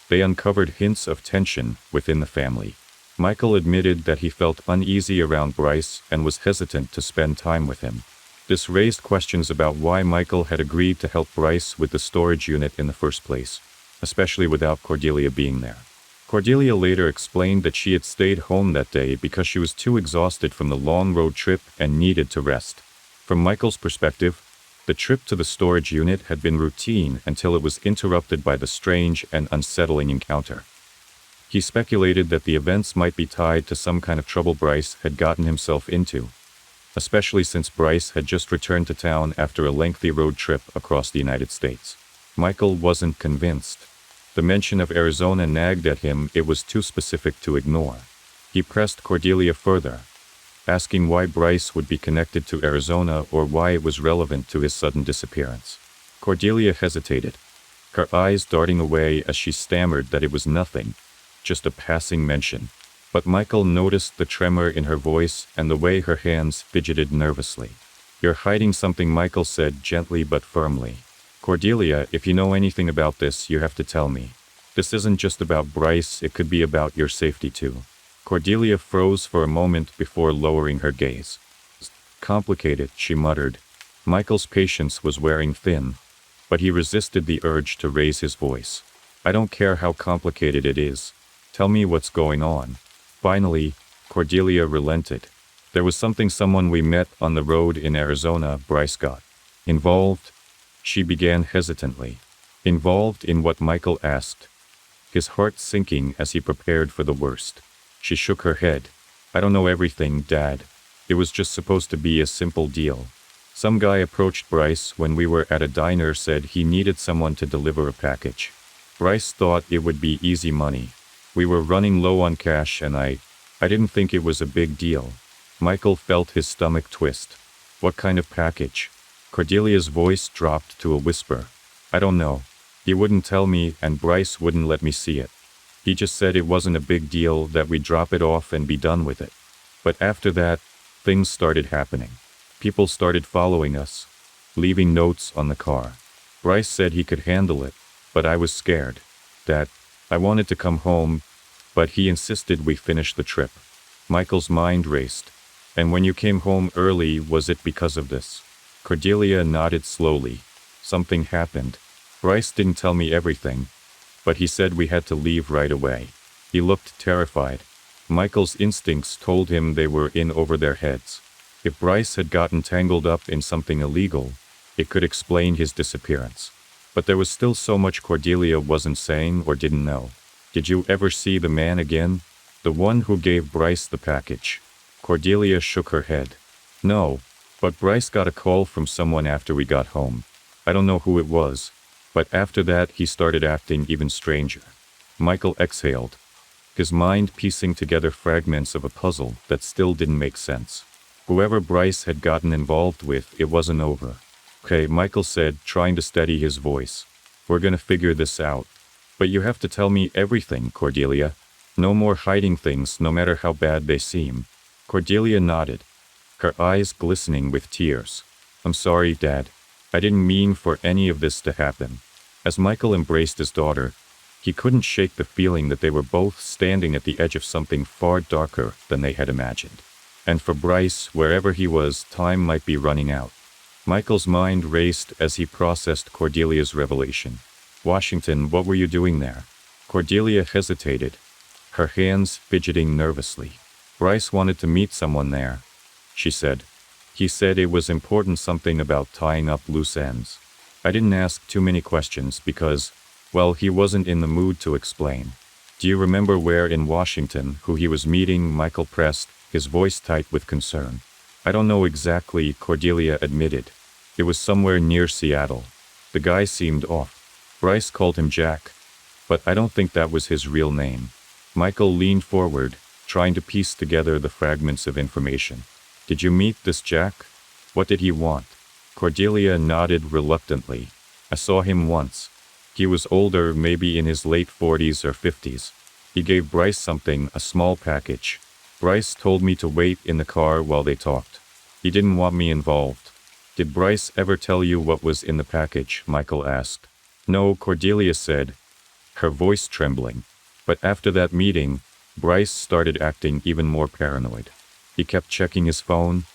they uncovered hints of tension within the family. Michael admitted that he felt uneasy around Bryce and was hesitant to spend time with him. This raised questions about why Michael had agreed to help Bryce with the storage unit in the first place, especially without Cordelia being there. Cordelia later explained that she had stayed home that day because she was too exhausted from the long road trip and needed to rest. From Michael's perspective, the trip to the storage unit had been routine until it was interrupted by the strange and unsettling encounter. He speculated that the events might be tied to some kind of trouble Bryce had gotten himself into, especially since Bryce had just returned to town after a lengthy road trip across the United States. Michael wasn't convinced. The mention of Arizona nagged at him. It was too specific to ignore. He pressed Cordelia further, asking why Bryce would be connected to Arizona or why it was relevant to his sudden disappearance. Cordelia hesitated, her eyes darting away as she stammered that it was nothing, just a passing mention. But Michael noticed the tremor in her voice and the way her hands fidgeted nervously. "You're hiding something," Michael said gently but firmly. "Cordelia, if you know anything about this, you have to tell me. This isn't just about Bryce, it could be about your safety too." Cordelia froze for a moment before lowering her gaze. "Complicated," she muttered. Michael's patience was wearing thin, but he resisted the urge to raise his voice. "I don't care how complicated it is. Tell me what's going on." Finally, Cordelia relented. "There was someone we met on the road in Arizona. Bryce got involved." She began hesitantly. Involved in what? Michael asked, his heart sinking as he prepared for the worst. She shook her head. "I don't know everything, Dad. It was just supposed to be a simple deal. Some guy approached Bryce when we were at a diner, said he needed someone to deliver a package. Bryce thought it would be easy money. We were running low on cash and I didn't think it was a big deal." Michael felt his stomach twist. "What kind of package?" Cordelia's voice dropped to a whisper. "I don't know. He wouldn't tell me and Bryce wouldn't let me see it. He just said it wasn't a big deal, that we'd drop it off and be done with it. But after that, things started happening. People started following us, leaving notes on the car. Bryce said he could handle it, but I was scared. That I wanted to come home, but he insisted we finish the trip." Michael's mind raced. "And when you came home early, was it because of this?" Cordelia nodded slowly. "Something happened. Bryce didn't tell me everything, but he said we had to leave right away." He looked terrified. Michael's instincts told him they were in over their heads. If Bryce had gotten tangled up in something illegal, it could explain his disappearance. But there was still so much Cordelia wasn't saying or didn't know. "Did you ever see the man again? The one who gave Bryce the package?" Cordelia shook her head. "No, but Bryce got a call from someone after we got home. I don't know who it was, but after that he started acting even stranger. Michael exhaled, his mind piecing together fragments of a puzzle that still didn't make sense. Whoever Bryce had gotten involved with, it wasn't over. Okay, Michael said, trying to steady his voice. We're gonna figure this out. But you have to tell me everything, Cordelia. No more hiding things, no matter how bad they seem. Cordelia nodded, her eyes glistening with tears. I'm sorry, Dad. I didn't mean for any of this to happen. As Michael embraced his daughter, he couldn't shake the feeling that they were both standing at the edge of something far darker than they had imagined. And for Bryce, wherever he was, time might be running out. Michael's mind raced as he processed Cordelia's revelation. Washington, what were you doing there? Cordelia hesitated, her hands fidgeting nervously. Bryce wanted to meet someone there, she said. He said it was important, something about tying up loose ends. I didn't ask too many questions because, well, he wasn't in the mood to explain. Do you remember where in Washington, who he was meeting? Michael pressed, his voice tight with concern. I don't know exactly, Cordelia admitted. It was somewhere near Seattle. The guy seemed off. Bryce called him Jack, but I don't think that was his real name. Michael leaned forward, trying to piece together the fragments of information. Did you meet this Jack? What did he want? Cordelia nodded reluctantly. I saw him once. He was older, maybe in his late 40s or 50s. He gave Bryce something, a small package. Bryce told me to wait in the car while they talked. He didn't want me involved. Did Bryce ever tell you what was in the package? Michael asked. No, Cordelia said, her voice trembling. But after that meeting, Bryce started acting even more paranoid. He kept checking his phone,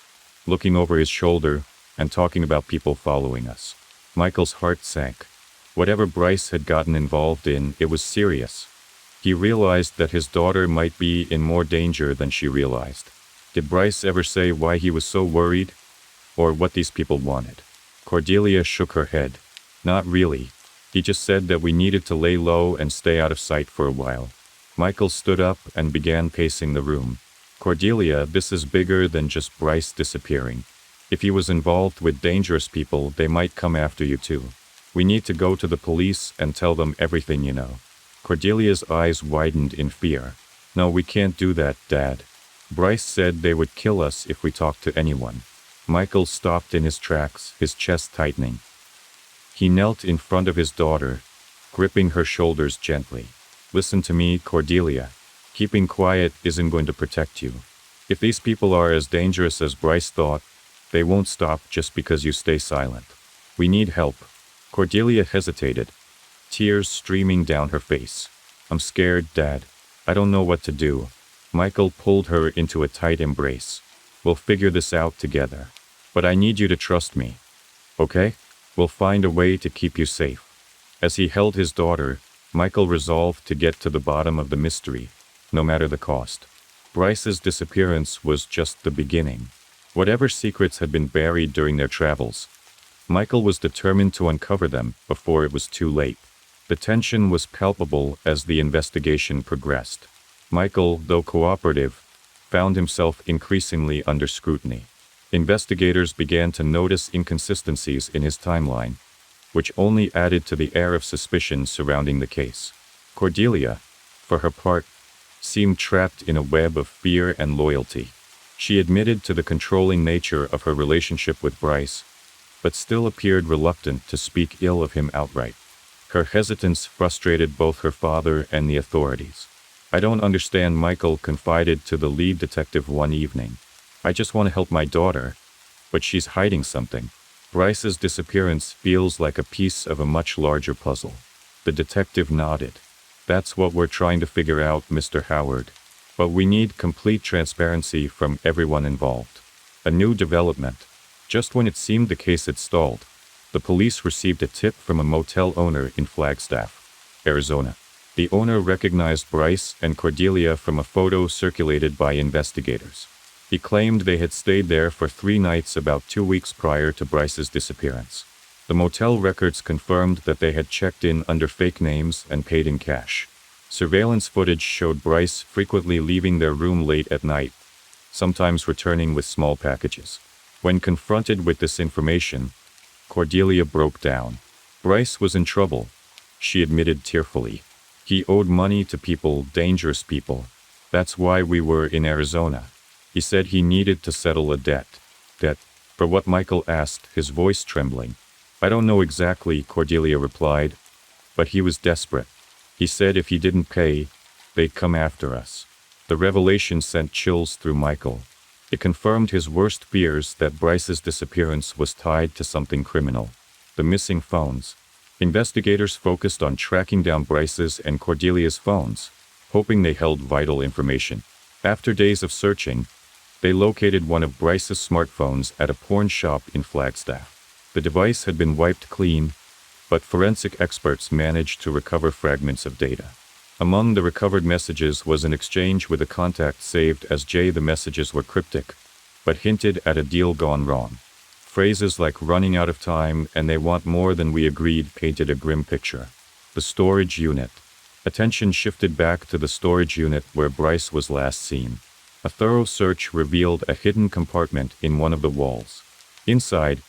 looking over his shoulder, and talking about people following us. Michael's heart sank. Whatever Bryce had gotten involved in, it was serious. He realized that his daughter might be in more danger than she realized. Did Bryce ever say why he was so worried? Or what these people wanted? Cordelia shook her head. Not really. He just said that we needed to lay low and stay out of sight for a while. Michael stood up and began pacing the room. Cordelia, this is bigger than just Bryce disappearing. If he was involved with dangerous people, they might come after you too. We need to go to the police and tell them everything you know. Cordelia's eyes widened in fear. No, we can't do that, Dad. Bryce said they would kill us if we talked to anyone. Michael stopped in his tracks, his chest tightening. He knelt in front of his daughter, gripping her shoulders gently. Listen to me, Cordelia. Keeping quiet isn't going to protect you. If these people are as dangerous as Bryce thought, they won't stop just because you stay silent. We need help. Cordelia hesitated, tears streaming down her face. I'm scared, Dad. I don't know what to do. Michael pulled her into a tight embrace. We'll figure this out together. But I need you to trust me. Okay? We'll find a way to keep you safe. As he held his daughter, Michael resolved to get to the bottom of the mystery, no matter the cost. Bryce's disappearance was just the beginning. Whatever secrets had been buried during their travels, Michael was determined to uncover them before it was too late. The tension was palpable as the investigation progressed. Michael, though cooperative, found himself increasingly under scrutiny. Investigators began to notice inconsistencies in his timeline, which only added to the air of suspicion surrounding the case. Cordelia, for her part, seemed trapped in a web of fear and loyalty. She admitted to the controlling nature of her relationship with Bryce, but still appeared reluctant to speak ill of him outright. Her hesitance frustrated both her father and the authorities. I don't understand, Michael confided to the lead detective one evening. I just want to help my daughter, but she's hiding something. Bryce's disappearance feels like a piece of a much larger puzzle. The detective nodded. That's what we're trying to figure out, Mr. Howard. But we need complete transparency from everyone involved. A new development. Just when it seemed the case had stalled, the police received a tip from a motel owner in Flagstaff, Arizona. The owner recognized Bryce and Cordelia from a photo circulated by investigators. He claimed they had stayed there for 3 nights about 2 weeks prior to Bryce's disappearance. The motel records confirmed that they had checked in under fake names and paid in cash. Surveillance footage showed Bryce frequently leaving their room late at night, sometimes returning with small packages. When confronted with this information, Cordelia broke down. Bryce was in trouble, she admitted tearfully. He owed money to people, dangerous people. That's why we were in Arizona. He said he needed to settle a debt. Debt? For what? Michael asked, his voice trembling. I don't know exactly, Cordelia replied. But he was desperate. He said if he didn't pay, they'd come after us. The revelation sent chills through Michael. It confirmed his worst fears that Bryce's disappearance was tied to something criminal. The missing phones. Investigators focused on tracking down Bryce's and Cordelia's phones, hoping they held vital information. After days of searching, they located one of Bryce's smartphones at a porn shop in Flagstaff. The device had been wiped clean, but forensic experts managed to recover fragments of data. Among the recovered messages was an exchange with a contact saved as J. The messages were cryptic, but hinted at a deal gone wrong. Phrases like running out of time and they want more than we agreed painted a grim picture. The storage unit. Attention shifted back to the storage unit where Bryce was last seen. A thorough search revealed a hidden compartment in one of the walls. Inside,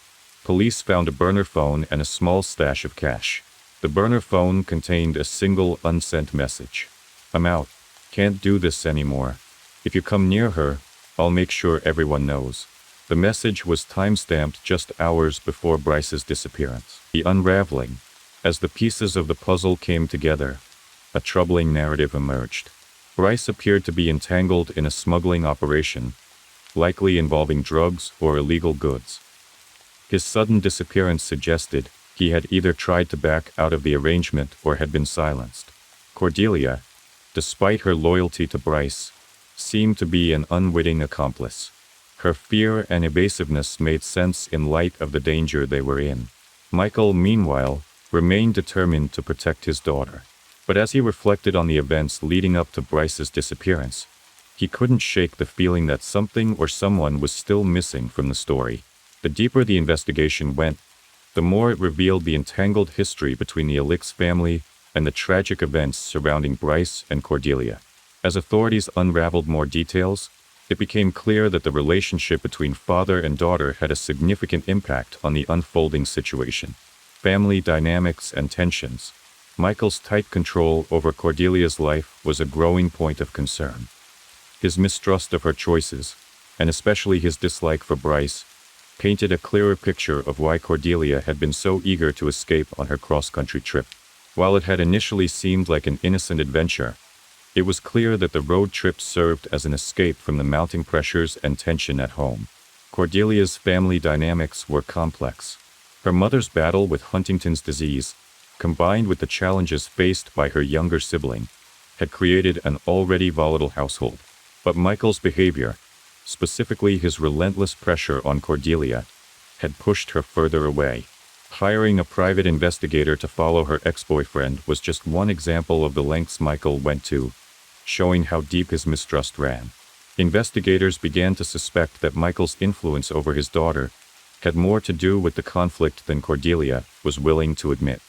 police found a burner phone and a small stash of cash. The burner phone contained a single unsent message. I'm out. Can't do this anymore. If you come near her, I'll make sure everyone knows. The message was time-stamped just hours before Bryce's disappearance. The unraveling. As the pieces of the puzzle came together, a troubling narrative emerged. Bryce appeared to be entangled in a smuggling operation, likely involving drugs or illegal goods. His sudden disappearance suggested he had either tried to back out of the arrangement or had been silenced. Cordelia, despite her loyalty to Bryce, seemed to be an unwitting accomplice. Her fear and evasiveness made sense in light of the danger they were in. Michael, meanwhile, remained determined to protect his daughter. But as he reflected on the events leading up to Bryce's disappearance, he couldn't shake the feeling that something or someone was still missing from the story. The deeper the investigation went, the more it revealed the entangled history between the Alix family and the tragic events surrounding Bryce and Cordelia. As authorities unraveled more details, it became clear that the relationship between father and daughter had a significant impact on the unfolding situation. Family dynamics and tensions. Michael's tight control over Cordelia's life was a growing point of concern. His mistrust of her choices, and especially his dislike for Bryce, painted a clearer picture of why Cordelia had been so eager to escape on her cross-country trip. While it had initially seemed like an innocent adventure, it was clear that the road trip served as an escape from the mounting pressures and tension at home. Cordelia's family dynamics were complex. Her mother's battle with Huntington's disease, combined with the challenges faced by her younger sibling, had created an already volatile household. But Michael's behavior, specifically his relentless pressure on Cordelia, had pushed her further away. Hiring a private investigator to follow her ex-boyfriend was just one example of the lengths Michael went to, showing how deep his mistrust ran. Investigators began to suspect that Michael's influence over his daughter had more to do with the conflict than Cordelia was willing to admit.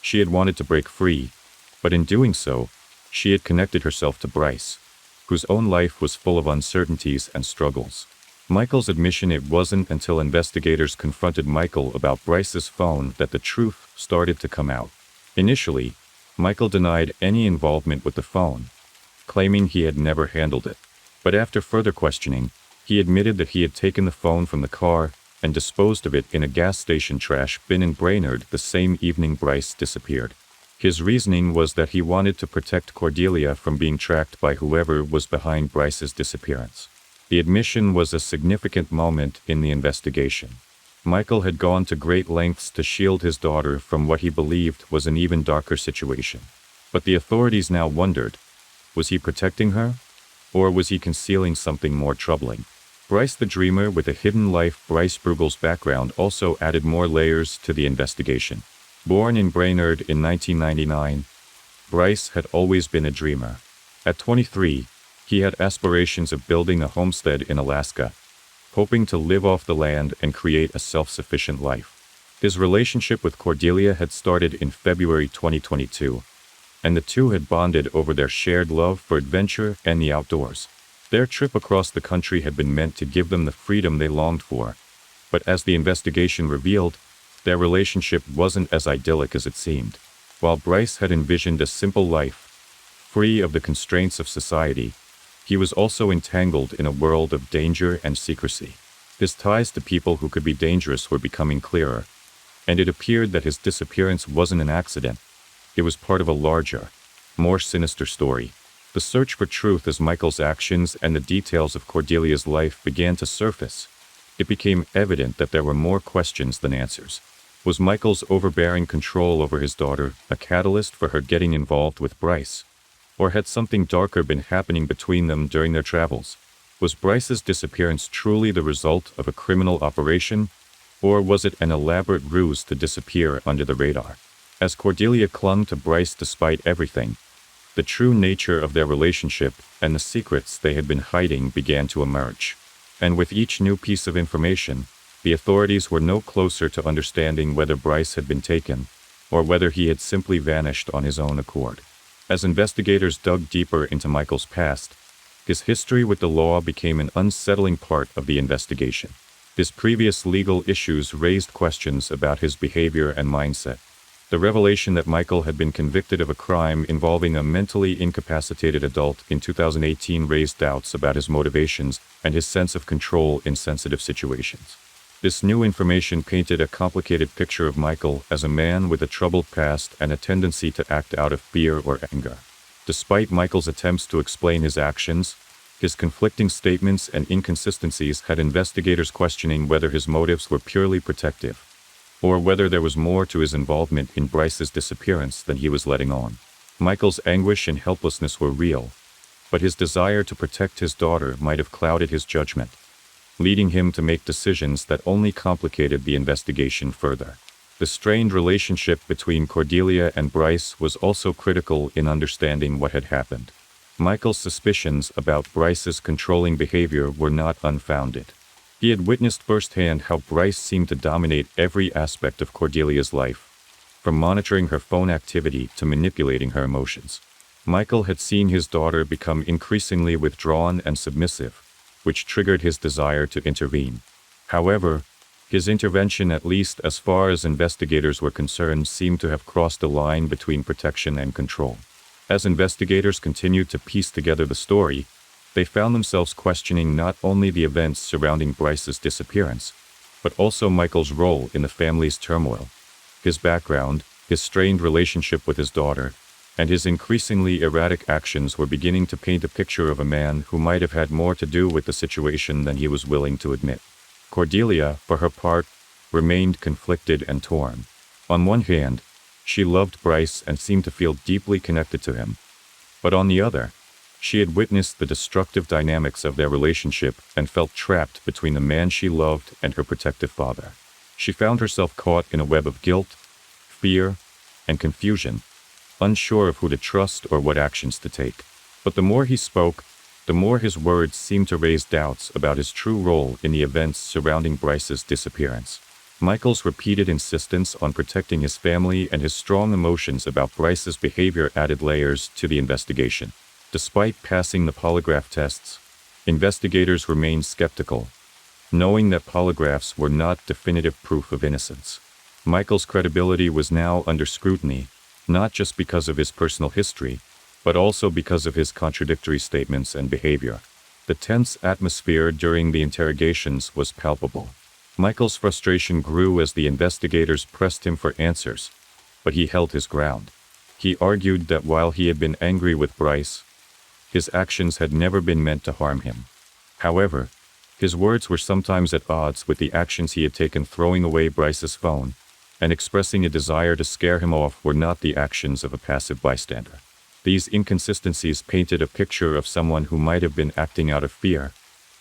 She had wanted to break free, but in doing so, she had connected herself to Bryce, whose own life was full of uncertainties and struggles. Michael's admission it wasn't until investigators confronted Michael about Bryce's phone that the truth started to come out. Initially, Michael denied any involvement with the phone, claiming he had never handled it. But after further questioning, he admitted that he had taken the phone from the car and disposed of it in a gas station trash bin in Brainerd the same evening Bryce disappeared. His reasoning was that he wanted to protect Cordelia from being tracked by whoever was behind Bryce's disappearance. The admission was a significant moment in the investigation. Michael had gone to great lengths to shield his daughter from what he believed was an even darker situation. But the authorities now wondered, was he protecting her? Or was he concealing something more troubling? Bryce the Dreamer with a hidden life. Bryce Bruegel's background also added more layers to the investigation. Born in Brainerd in 1999, Bryce had always been a dreamer. At 23, he had aspirations of building a homestead in Alaska, hoping to live off the land and create a self-sufficient life. His relationship with Cordelia had started in February 2022, and the two had bonded over their shared love for adventure and the outdoors. Their trip across the country had been meant to give them the freedom they longed for, but as the investigation revealed, Their relationship wasn't as idyllic as it seemed. While Bryce had envisioned a simple life, free of the constraints of society, he was also entangled in a world of danger and secrecy. His ties to people who could be dangerous were becoming clearer, and it appeared that his disappearance wasn't an accident. It was part of a larger, more sinister story. The search for truth as Michael's actions and the details of Cordelia's life began to surface. It became evident that there were more questions than answers. Was Michael's overbearing control over his daughter a catalyst for her getting involved with Bryce? Or had something darker been happening between them during their travels? Was Bryce's disappearance truly the result of a criminal operation, or was it an elaborate ruse to disappear under the radar? As Cordelia clung to Bryce despite everything, the true nature of their relationship and the secrets they had been hiding began to emerge. And with each new piece of information, the authorities were no closer to understanding whether Bryce had been taken, or whether he had simply vanished on his own accord. As investigators dug deeper into Michael's past, his history with the law became an unsettling part of the investigation. His previous legal issues raised questions about his behavior and mindset. The revelation that Michael had been convicted of a crime involving a mentally incapacitated adult in 2018 raised doubts about his motivations and his sense of control in sensitive situations. This new information painted a complicated picture of Michael as a man with a troubled past and a tendency to act out of fear or anger. Despite Michael's attempts to explain his actions, his conflicting statements and inconsistencies had investigators questioning whether his motives were purely protective, or whether there was more to his involvement in Bryce's disappearance than he was letting on. Michael's anguish and helplessness were real, but his desire to protect his daughter might have clouded his judgment, leading him to make decisions that only complicated the investigation further. The strained relationship between Cordelia and Bryce was also critical in understanding what had happened. Michael's suspicions about Bryce's controlling behavior were not unfounded. He had witnessed firsthand how Bryce seemed to dominate every aspect of Cordelia's life, from monitoring her phone activity to manipulating her emotions. Michael had seen his daughter become increasingly withdrawn and submissive, which triggered his desire to intervene. However, his intervention, at least as far as investigators were concerned, seemed to have crossed a line between protection and control. As investigators continued to piece together the story, they found themselves questioning not only the events surrounding Bryce's disappearance, but also Michael's role in the family's turmoil. His background, his strained relationship with his daughter, and his increasingly erratic actions were beginning to paint a picture of a man who might have had more to do with the situation than he was willing to admit. Cordelia, for her part, remained conflicted and torn. On one hand, she loved Bryce and seemed to feel deeply connected to him. But on the other, she had witnessed the destructive dynamics of their relationship and felt trapped between the man she loved and her protective father. She found herself caught in a web of guilt, fear, and confusion, unsure of who to trust or what actions to take. But the more he spoke, the more his words seemed to raise doubts about his true role in the events surrounding Bryce's disappearance. Michael's repeated insistence on protecting his family and his strong emotions about Bryce's behavior added layers to the investigation. Despite passing the polygraph tests, investigators remained skeptical, knowing that polygraphs were not definitive proof of innocence. Michael's credibility was now under scrutiny, not just because of his personal history, but also because of his contradictory statements and behavior. The tense atmosphere during the interrogations was palpable. Michael's frustration grew as the investigators pressed him for answers, but he held his ground. He argued that while he had been angry with Bryce, his actions had never been meant to harm him. However, his words were sometimes at odds with the actions he had taken. Throwing away Bryce's phone and expressing a desire to scare him off were not the actions of a passive bystander. These inconsistencies painted a picture of someone who might have been acting out of fear,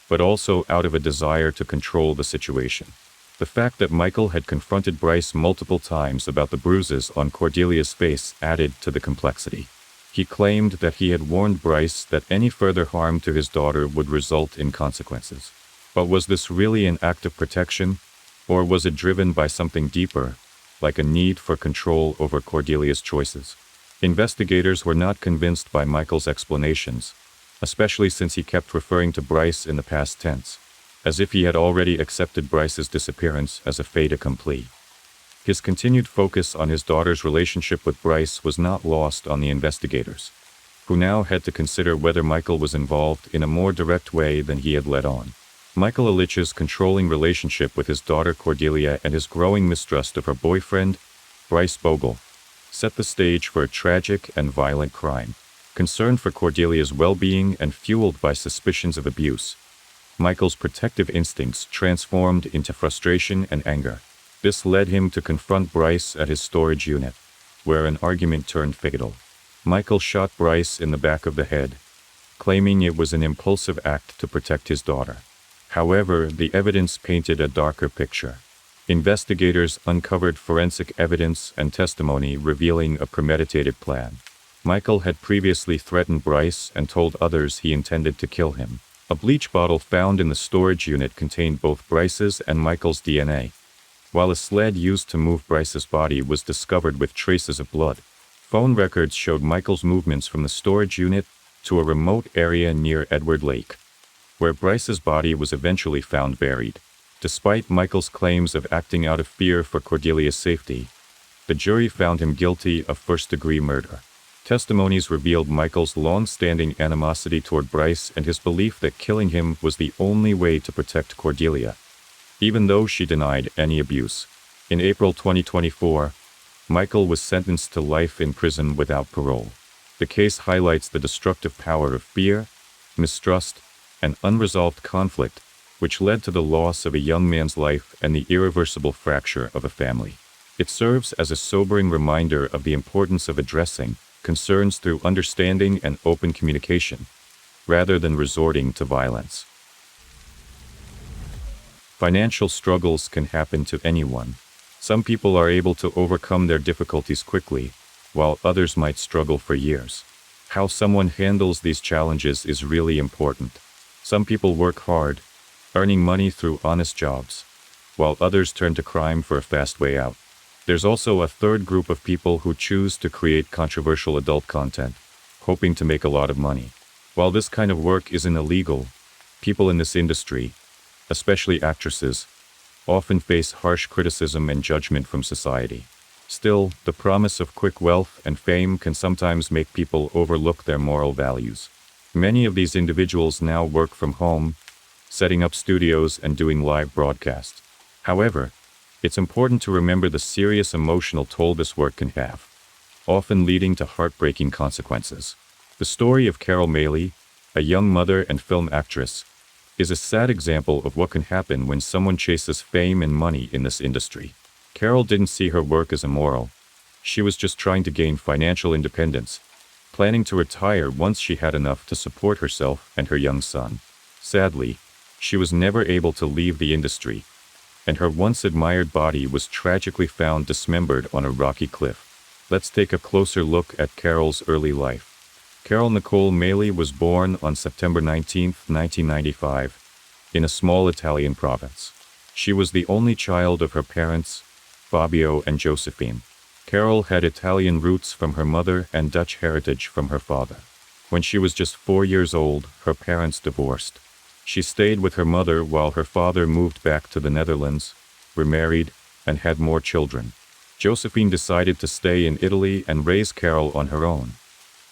but also out of a desire to control the situation. The fact that Michael had confronted Bryce multiple times about the bruises on Cordelia's face added to the complexity. He claimed that he had warned Bryce that any further harm to his daughter would result in consequences. But was this really an act of protection, or was it driven by something deeper, like a need for control over Cordelia's choices? Investigators were not convinced by Michael's explanations, especially since he kept referring to Bryce in the past tense, as if he had already accepted Bryce's disappearance as a fait accompli. His continued focus on his daughter's relationship with Bryce was not lost on the investigators, who now had to consider whether Michael was involved in a more direct way than he had let on. Michael Ilich's controlling relationship with his daughter Cordelia and his growing mistrust of her boyfriend, Bryce Bogle, set the stage for a tragic and violent crime. Concerned for Cordelia's well-being and fueled by suspicions of abuse, Michael's protective instincts transformed into frustration and anger. This led him to confront Bryce at his storage unit, where an argument turned fatal. Michael shot Bryce in the back of the head, claiming it was an impulsive act to protect his daughter. However, the evidence painted a darker picture. Investigators uncovered forensic evidence and testimony revealing a premeditated plan. Michael had previously threatened Bryce and told others he intended to kill him. A bleach bottle found in the storage unit contained both Bryce's and Michael's DNA, while a sled used to move Bryce's body was discovered with traces of blood. Phone records showed Michael's movements from the storage unit to a remote area near Edward Lake, where Bryce's body was eventually found buried. Despite Michael's claims of acting out of fear for Cordelia's safety, the jury found him guilty of first-degree murder. Testimonies revealed Michael's long-standing animosity toward Bryce and his belief that killing him was the only way to protect Cordelia, even though she denied any abuse. In April 2024, Michael was sentenced to life in prison without parole. The case highlights the destructive power of fear, mistrust, and unresolved conflict, which led to the loss of a young man's life and the irreversible fracture of a family. It serves as a sobering reminder of the importance of addressing concerns through understanding and open communication, rather than resorting to violence. Financial struggles can happen to anyone. Some people are able to overcome their difficulties quickly, while others might struggle for years. How someone handles these challenges is really important. Some people work hard, earning money through honest jobs, while others turn to crime for a fast way out. There's also a third group of people who choose to create controversial adult content, hoping to make a lot of money. While this kind of work isn't illegal, people in this industry, especially actresses, often face harsh criticism and judgment from society. Still, the promise of quick wealth and fame can sometimes make people overlook their moral values. Many of these individuals now work from home, setting up studios and doing live broadcasts. However, it's important to remember the serious emotional toll this work can have, often leading to heartbreaking consequences. The story of Carol Maley, a young mother and film actress, is a sad example of what can happen when someone chases fame and money in this industry. Carol didn't see her work as immoral. She was just trying to gain financial independence, planning to retire once she had enough to support herself and her young son. Sadly, she was never able to leave the industry, and her once admired body was tragically found dismembered on a rocky cliff. Let's take a closer look at Carol's early life. Carol Nicole Maley was born on September 19, 1995, in a small Italian province. She was the only child of her parents, Fabio and Josephine. Carol had Italian roots from her mother and Dutch heritage from her father. When she was just 4 years old, her parents divorced. She stayed with her mother while her father moved back to the Netherlands, remarried, and had more children. Josephine decided to stay in Italy and raise Carol on her own,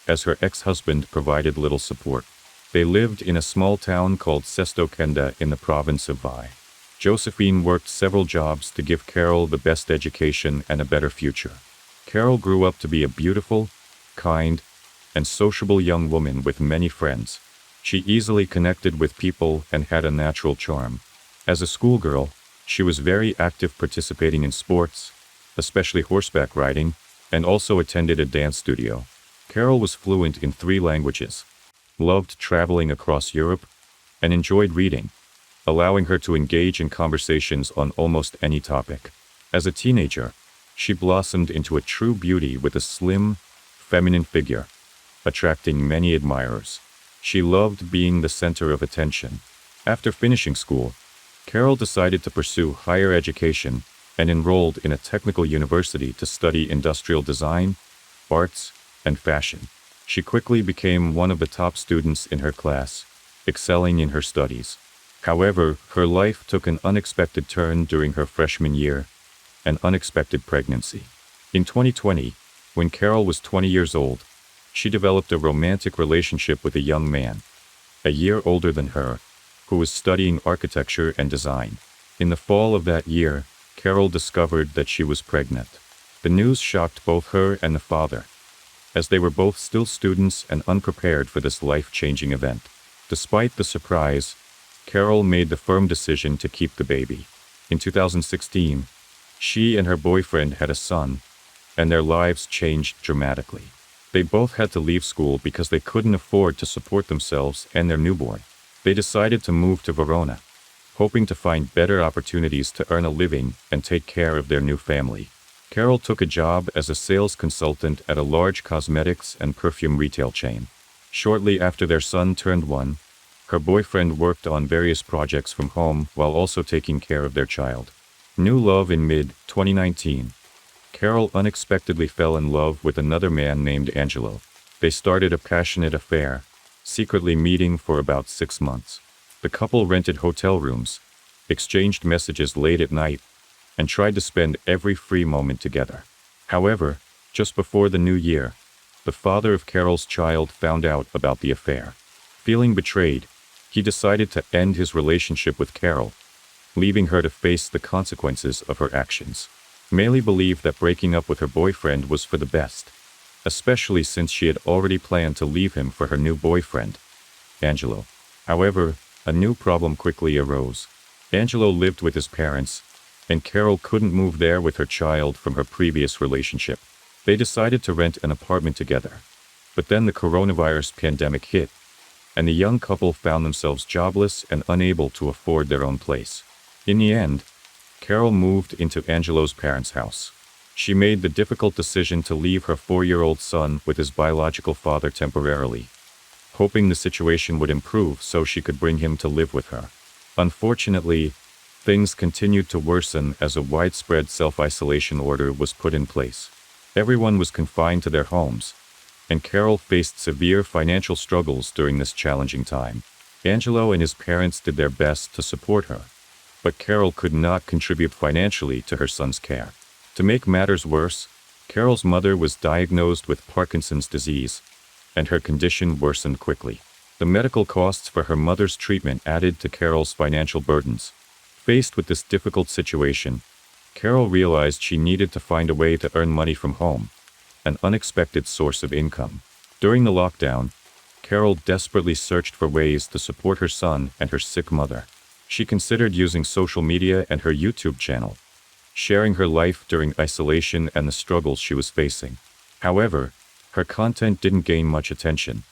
as her ex-husband provided little support. They lived in a small town called Sesto Kenda in the province of Vai. Josephine worked several jobs to give Carol the best education and a better future. Carol grew up to be a beautiful, kind, and sociable young woman with many friends. She easily connected with people and had a natural charm. As a schoolgirl, she was very active, participating in sports, especially horseback riding, and also attended a dance studio. Carol was fluent in 3 languages, loved traveling across Europe, and enjoyed reading, allowing her to engage in conversations on almost any topic. As a teenager, she blossomed into a true beauty with a slim, feminine figure, attracting many admirers. She loved being the center of attention. After finishing school, Carol decided to pursue higher education and enrolled in a technical university to study industrial design, arts, and fashion. She quickly became one of the top students in her class, excelling in her studies. However, her life took an unexpected turn during her freshman year, an unexpected pregnancy. In 2020, when Carol was 20 years old, she developed a romantic relationship with a young man, a year older than her, who was studying architecture and design. In the fall of that year, Carol discovered that she was pregnant. The news shocked both her and the father, as they were both still students and unprepared for this life-changing event. Despite the surprise, Carol made the firm decision to keep the baby. In 2016, she and her boyfriend had a son, and their lives changed dramatically. They both had to leave school because they couldn't afford to support themselves and their newborn. They decided to move to Verona, hoping to find better opportunities to earn a living and take care of their new family. Carol took a job as a sales consultant at a large cosmetics and perfume retail chain. Shortly after their son turned 1, her boyfriend worked on various projects from home while also taking care of their child. New love in mid-2019. Carol unexpectedly fell in love with another man named Angelo. They started a passionate affair, secretly meeting for about 6 months. The couple rented hotel rooms, exchanged messages late at night, and tried to spend every free moment together. However, just before the new year, the father of Carol's child found out about the affair. Feeling betrayed, he decided to end his relationship with Carol, leaving her to face the consequences of her actions. Maylie believed that breaking up with her boyfriend was for the best, especially since she had already planned to leave him for her new boyfriend, Angelo. However, a new problem quickly arose. Angelo lived with his parents, and Carol couldn't move there with her child from her previous relationship. They decided to rent an apartment together. But then the coronavirus pandemic hit, and the young couple found themselves jobless and unable to afford their own place. In the end, Carol moved into Angelo's parents' house. She made the difficult decision to leave her 4-year-old son with his biological father temporarily, hoping the situation would improve so she could bring him to live with her. Unfortunately, things continued to worsen as a widespread self-isolation order was put in place. Everyone was confined to their homes, and Carol faced severe financial struggles during this challenging time. Angelo and his parents did their best to support her, but Carol could not contribute financially to her son's care. To make matters worse, Carol's mother was diagnosed with Parkinson's disease, and her condition worsened quickly. The medical costs for her mother's treatment added to Carol's financial burdens. Faced with this difficult situation, Carol realized she needed to find a way to earn money from home, an unexpected source of income. During the lockdown, Carol desperately searched for ways to support her son and her sick mother. She considered using social media and her YouTube channel, sharing her life during isolation and the struggles she was facing. However, her content didn't gain much attention,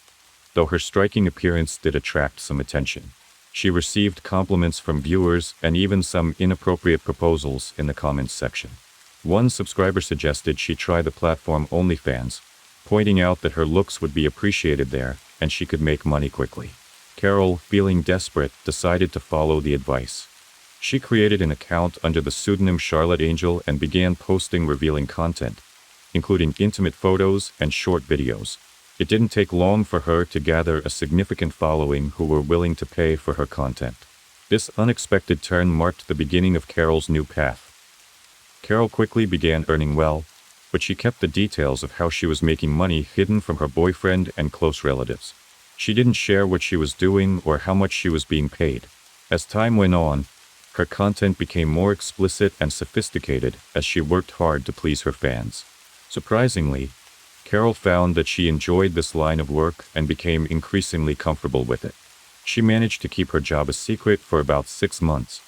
though her striking appearance did attract some attention. She received compliments from viewers and even some inappropriate proposals in the comments section. One subscriber suggested she try the platform OnlyFans, pointing out that her looks would be appreciated there and she could make money quickly. Carol, feeling desperate, decided to follow the advice. She created an account under the pseudonym Charlotte Angel and began posting revealing content, including intimate photos and short videos. It didn't take long for her to gather a significant following who were willing to pay for her content. This unexpected turn marked the beginning of Carol's new path. Carol quickly began earning well, but she kept the details of how she was making money hidden from her boyfriend and close relatives. She didn't share what she was doing or how much she was being paid. As time went on, her content became more explicit and sophisticated as she worked hard to please her fans. Surprisingly, Carol found that she enjoyed this line of work and became increasingly comfortable with it. She managed to keep her job a secret for about 6 months,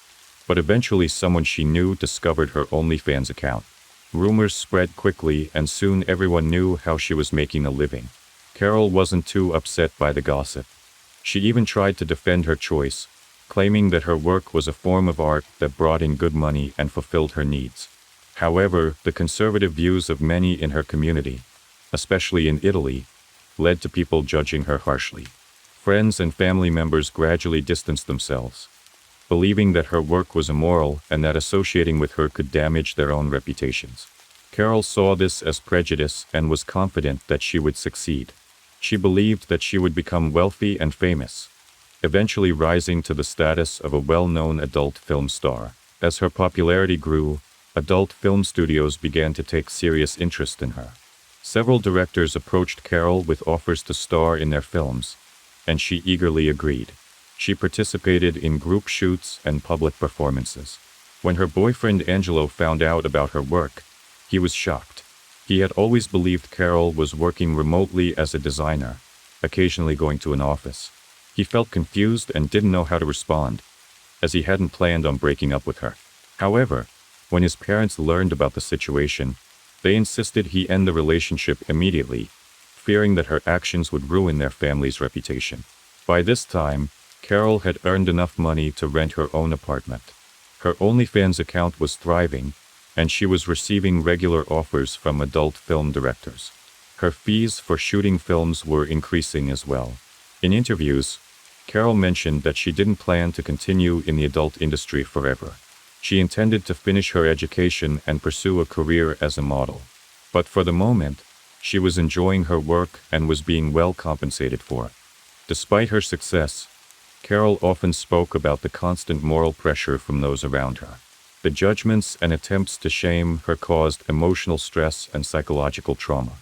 but eventually someone she knew discovered her OnlyFans account. Rumors spread quickly and soon everyone knew how she was making a living. Carol wasn't too upset by the gossip. She even tried to defend her choice, claiming that her work was a form of art that brought in good money and fulfilled her needs. However, the conservative views of many in her community, especially in Italy, led to people judging her harshly. Friends and family members gradually distanced themselves, believing that her work was immoral and that associating with her could damage their own reputations. Carol saw this as prejudice and was confident that she would succeed. She believed that she would become wealthy and famous, eventually rising to the status of a well-known adult film star. As her popularity grew, adult film studios began to take serious interest in her. Several directors approached Carol with offers to star in their films, and she eagerly agreed. She participated in group shoots and public performances. When her boyfriend Angelo found out about her work, he was shocked. He had always believed Carol was working remotely as a designer, occasionally going to an office. He felt confused and didn't know how to respond, as he hadn't planned on breaking up with her. However, when his parents learned about the situation, they insisted he end the relationship immediately, fearing that her actions would ruin their family's reputation. By this time, Carol had earned enough money to rent her own apartment. Her OnlyFans account was thriving, and she was receiving regular offers from adult film directors. Her fees for shooting films were increasing as well. In interviews, Carol mentioned that she didn't plan to continue in the adult industry forever. She intended to finish her education and pursue a career as a model. But for the moment, she was enjoying her work and was being well compensated for it. Despite her success, Carol often spoke about the constant moral pressure from those around her. The judgments and attempts to shame her caused emotional stress and psychological trauma.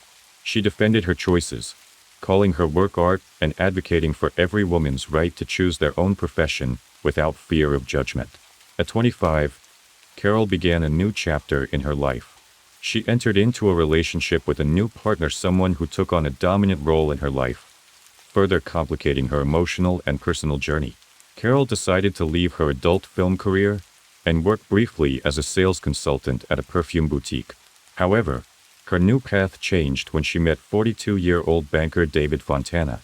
She defended her choices, calling her work art and advocating for every woman's right to choose their own profession without fear of judgment. At 25, Carol began a new chapter in her life. She entered into a relationship with a new partner, someone who took on a dominant role in her life, further complicating her emotional and personal journey. Carol decided to leave her adult film career and work briefly as a sales consultant at a perfume boutique. However, her new path changed when she met 42-year-old banker David Fontana,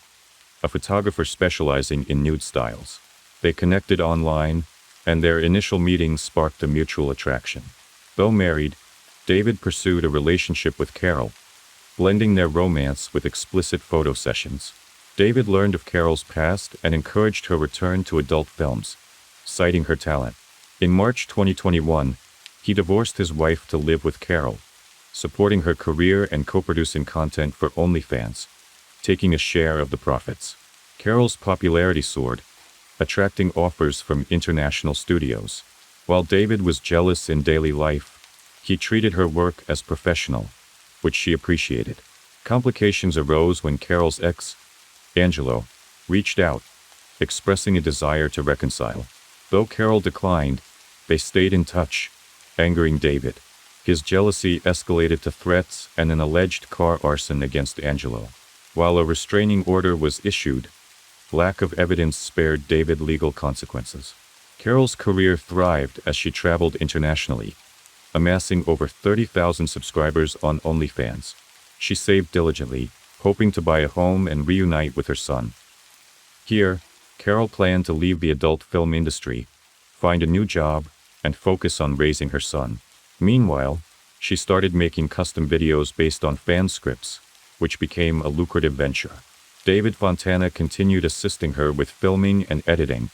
a photographer specializing in nude styles. They connected online, and their initial meeting sparked a mutual attraction. Though married, David pursued a relationship with Carol, blending their romance with explicit photo sessions. David learned of Carol's past and encouraged her return to adult films, citing her talent. In March 2021, he divorced his wife to live with Carol, supporting her career and co-producing content for OnlyFans, taking a share of the profits. Carol's popularity soared, attracting offers from international studios. While David was jealous in daily life, he treated her work as professional, which she appreciated. Complications arose when Carol's ex, Angelo, reached out, expressing a desire to reconcile. Though Carol declined, they stayed in touch, angering David. His jealousy escalated to threats and an alleged car arson against Angelo. While a restraining order was issued, lack of evidence spared David legal consequences. Carol's career thrived as she traveled internationally, amassing over 30,000 subscribers on OnlyFans. She saved diligently, hoping to buy a home and reunite with her son. Here, Carol planned to leave the adult film industry, find a new job, and focus on raising her son. Meanwhile, she started making custom videos based on fan scripts, which became a lucrative venture. David Fontana continued assisting her with filming and editing,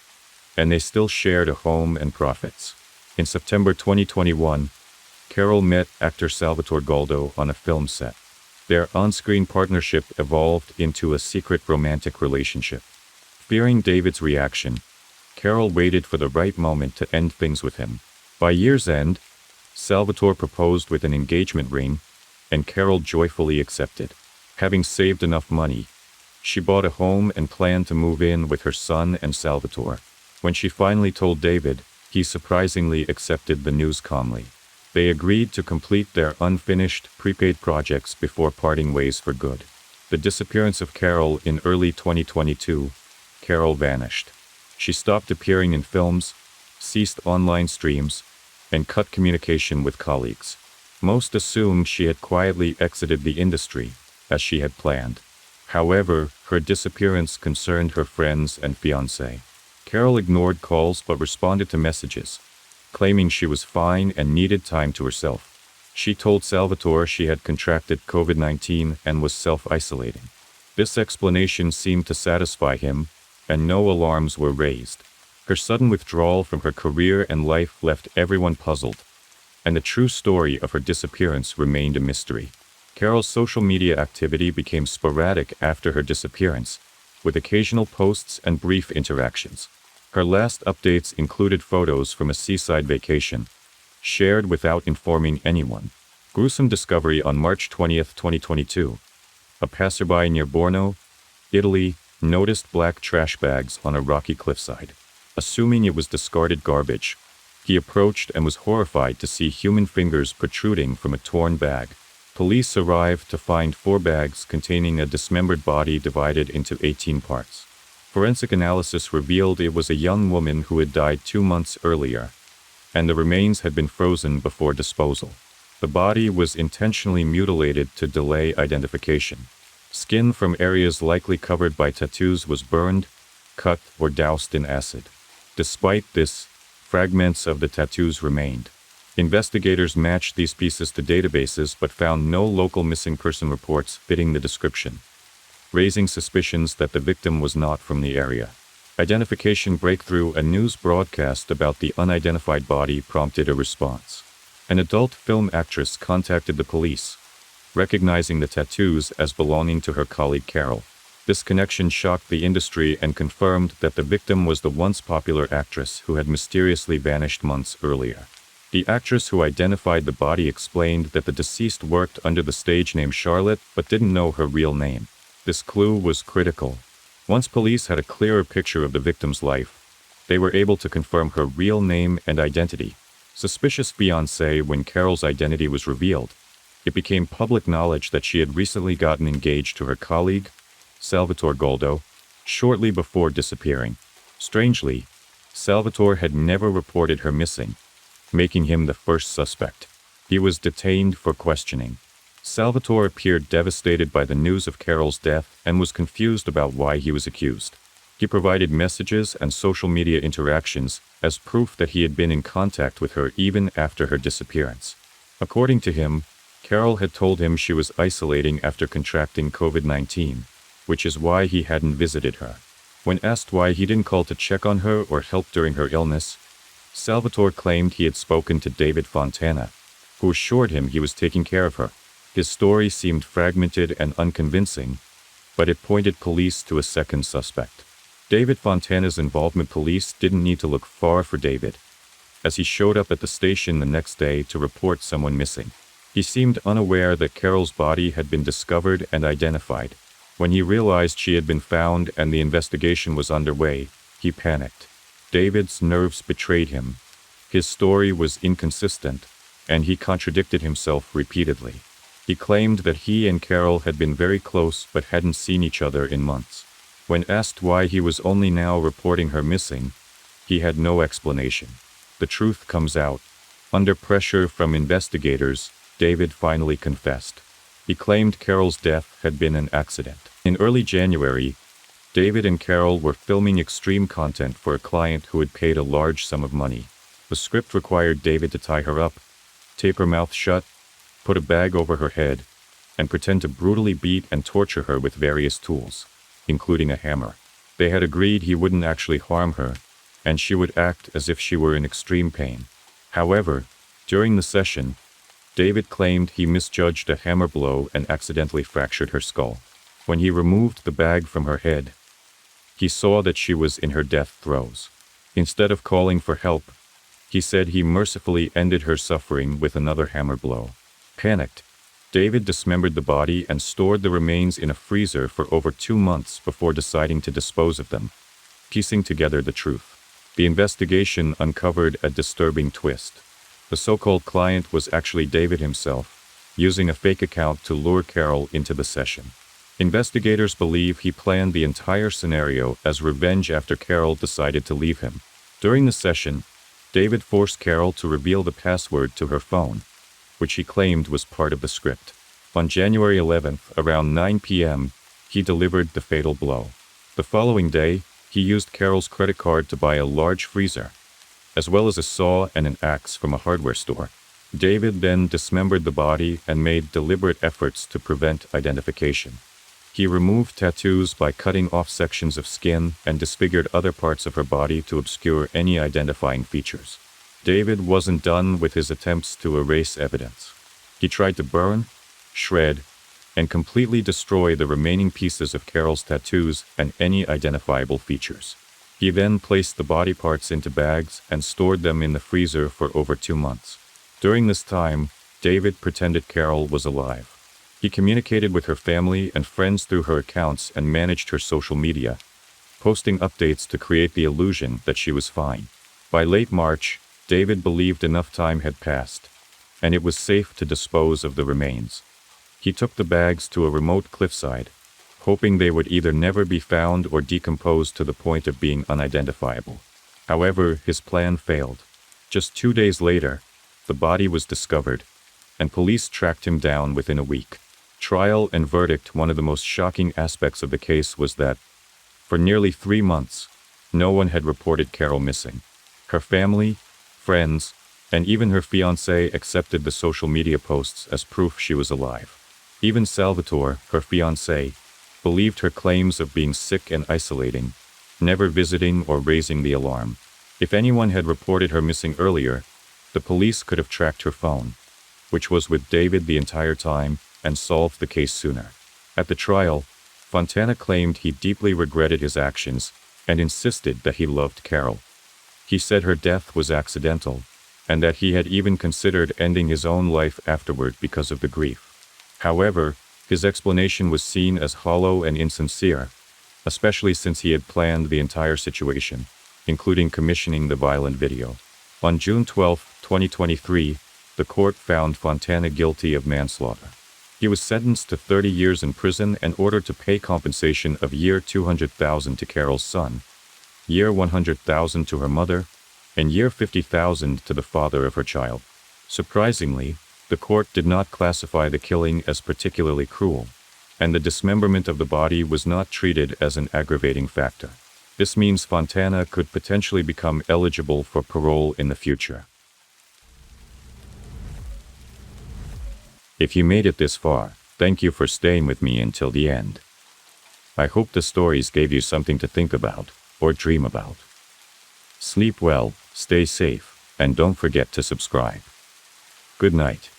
and they still shared a home and profits. In September 2021, Carol met actor Salvatore Goldo on a film set. Their on-screen partnership evolved into a secret romantic relationship. Fearing David's reaction, Carol waited for the right moment to end things with him. By year's end, Salvatore proposed with an engagement ring, and Carol joyfully accepted. Having saved enough money, she bought a home and planned to move in with her son and Salvatore. When she finally told David, he surprisingly accepted the news calmly. They agreed to complete their unfinished, prepaid projects before parting ways for good. The disappearance of Carol in early 2022, Carol vanished. She stopped appearing in films, ceased online streams, and cut communication with colleagues. Most assumed she had quietly exited the industry, as she had planned. However, her disappearance concerned her friends and fiancé. Carol ignored calls but responded to messages, claiming she was fine and needed time to herself. She told Salvatore she had contracted COVID-19 and was self-isolating. This explanation seemed to satisfy him, and no alarms were raised. Her sudden withdrawal from her career and life left everyone puzzled, and the true story of her disappearance remained a mystery. Carol's social media activity became sporadic after her disappearance, with occasional posts and brief interactions. Her last updates included photos from a seaside vacation, shared without informing anyone. Gruesome discovery on March 20, 2022. A passerby near Borno, Italy, noticed black trash bags on a rocky cliffside. Assuming it was discarded garbage, he approached and was horrified to see human fingers protruding from a torn bag. Police arrived to find 4 bags containing a dismembered body divided into 18 parts. Forensic analysis revealed it was a young woman who had died 2 months earlier, and the remains had been frozen before disposal. The body was intentionally mutilated to delay identification. Skin from areas likely covered by tattoos was burned, cut, or doused in acid. Despite this, fragments of the tattoos remained. Investigators matched these pieces to databases but found no local missing person reports fitting the description, raising suspicions that the victim was not from the area. Identification breakthrough: a news broadcast about the unidentified body prompted a response. An adult film actress contacted the police, recognizing the tattoos as belonging to her colleague Carol. This connection shocked the industry and confirmed that the victim was the once popular actress who had mysteriously vanished months earlier. The actress who identified the body explained that the deceased worked under the stage name Charlotte but didn't know her real name. This clue was critical. Once police had a clearer picture of the victim's life, they were able to confirm her real name and identity. Suspicious fiancé: when Carol's identity was revealed, it became public knowledge that she had recently gotten engaged to her colleague, Salvatore Goldo, shortly before disappearing. Strangely, Salvatore had never reported her missing, making him the first suspect. He was detained for questioning. Salvatore appeared devastated by the news of Carol's death and was confused about why he was accused. He provided messages and social media interactions as proof that he had been in contact with her even after her disappearance. According to him, Carol had told him she was isolating after contracting COVID-19, which is why he hadn't visited her. When asked why he didn't call to check on her or help during her illness, Salvatore claimed he had spoken to David Fontana, who assured him he was taking care of her. His story seemed fragmented and unconvincing, but it pointed police to a second suspect. David Fontana's involvement. Police didn't need to look far for David, as he showed up at the station the next day to report someone missing. He seemed unaware that Carol's body had been discovered and identified. When he realized she had been found and the investigation was underway, he panicked. David's nerves betrayed him. His story was inconsistent, and he contradicted himself repeatedly. He claimed that he and Carol had been very close but hadn't seen each other in months. When asked why he was only now reporting her missing, he had no explanation. The truth comes out. Under pressure from investigators, David finally confessed. He claimed Carol's death had been an accident. In early January, David and Carol were filming extreme content for a client who had paid a large sum of money. The script required David to tie her up, tape her mouth shut, put a bag over her head, and pretend to brutally beat and torture her with various tools, including a hammer. They had agreed he wouldn't actually harm her, and she would act as if she were in extreme pain. However, during the session, David claimed he misjudged a hammer blow and accidentally fractured her skull. When he removed the bag from her head, he saw that she was in her death throes. Instead of calling for help, he said he mercifully ended her suffering with another hammer blow. Panicked, David dismembered the body and stored the remains in a freezer for over 2 months before deciding to dispose of them. Piecing together the truth, the investigation uncovered a disturbing twist. The so-called client was actually David himself, using a fake account to lure Carol into the session. Investigators believe he planned the entire scenario as revenge after Carol decided to leave him. During the session, David forced Carol to reveal the password to her phone, which he claimed was part of the script. On January 11th, around 9 p.m., he delivered the fatal blow. The following day, he used Carol's credit card to buy a large freezer, as well as a saw and an axe from a hardware store. David then dismembered the body and made deliberate efforts to prevent identification. He removed tattoos by cutting off sections of skin and disfigured other parts of her body to obscure any identifying features. David wasn't done with his attempts to erase evidence. He tried to burn, shred, and completely destroy the remaining pieces of Carol's tattoos and any identifiable features. He then placed the body parts into bags and stored them in the freezer for over 2 months. During this time, David pretended Carol was alive. He communicated with her family and friends through her accounts and managed her social media, posting updates to create the illusion that she was fine. By late March, David believed enough time had passed, and it was safe to dispose of the remains. He took the bags to a remote cliffside, hoping they would either never be found or decompose to the point of being unidentifiable. However, his plan failed. Just 2 days later, the body was discovered, and police tracked him down within a week. Trial and verdict. One of the most shocking aspects of the case was that, for nearly 3 months, no one had reported Carol missing. Her family, friends, and even her fiancé accepted the social media posts as proof she was alive. Even Salvatore, her fiancé, believed her claims of being sick and isolating, never visiting or raising the alarm. If anyone had reported her missing earlier, the police could have tracked her phone, which was with David the entire time, and solved the case sooner. At the trial, Fontana claimed he deeply regretted his actions and insisted that he loved Carol. He said her death was accidental, and that he had even considered ending his own life afterward because of the grief. However, his explanation was seen as hollow and insincere, especially since he had planned the entire situation, including commissioning the violent video. On June 12, 2023, the court found Fontana guilty of manslaughter. He was sentenced to 30 years in prison and ordered to pay compensation of $200,000 to Carol's son, $100,000 to her mother, and $50,000 to the father of her child. Surprisingly, the court did not classify the killing as particularly cruel, and the dismemberment of the body was not treated as an aggravating factor. This means Fontana could potentially become eligible for parole in the future. If you made it this far, thank you for staying with me until the end. I hope the stories gave you something to think about or dream about. Sleep well, stay safe, and don't forget to subscribe. Good night.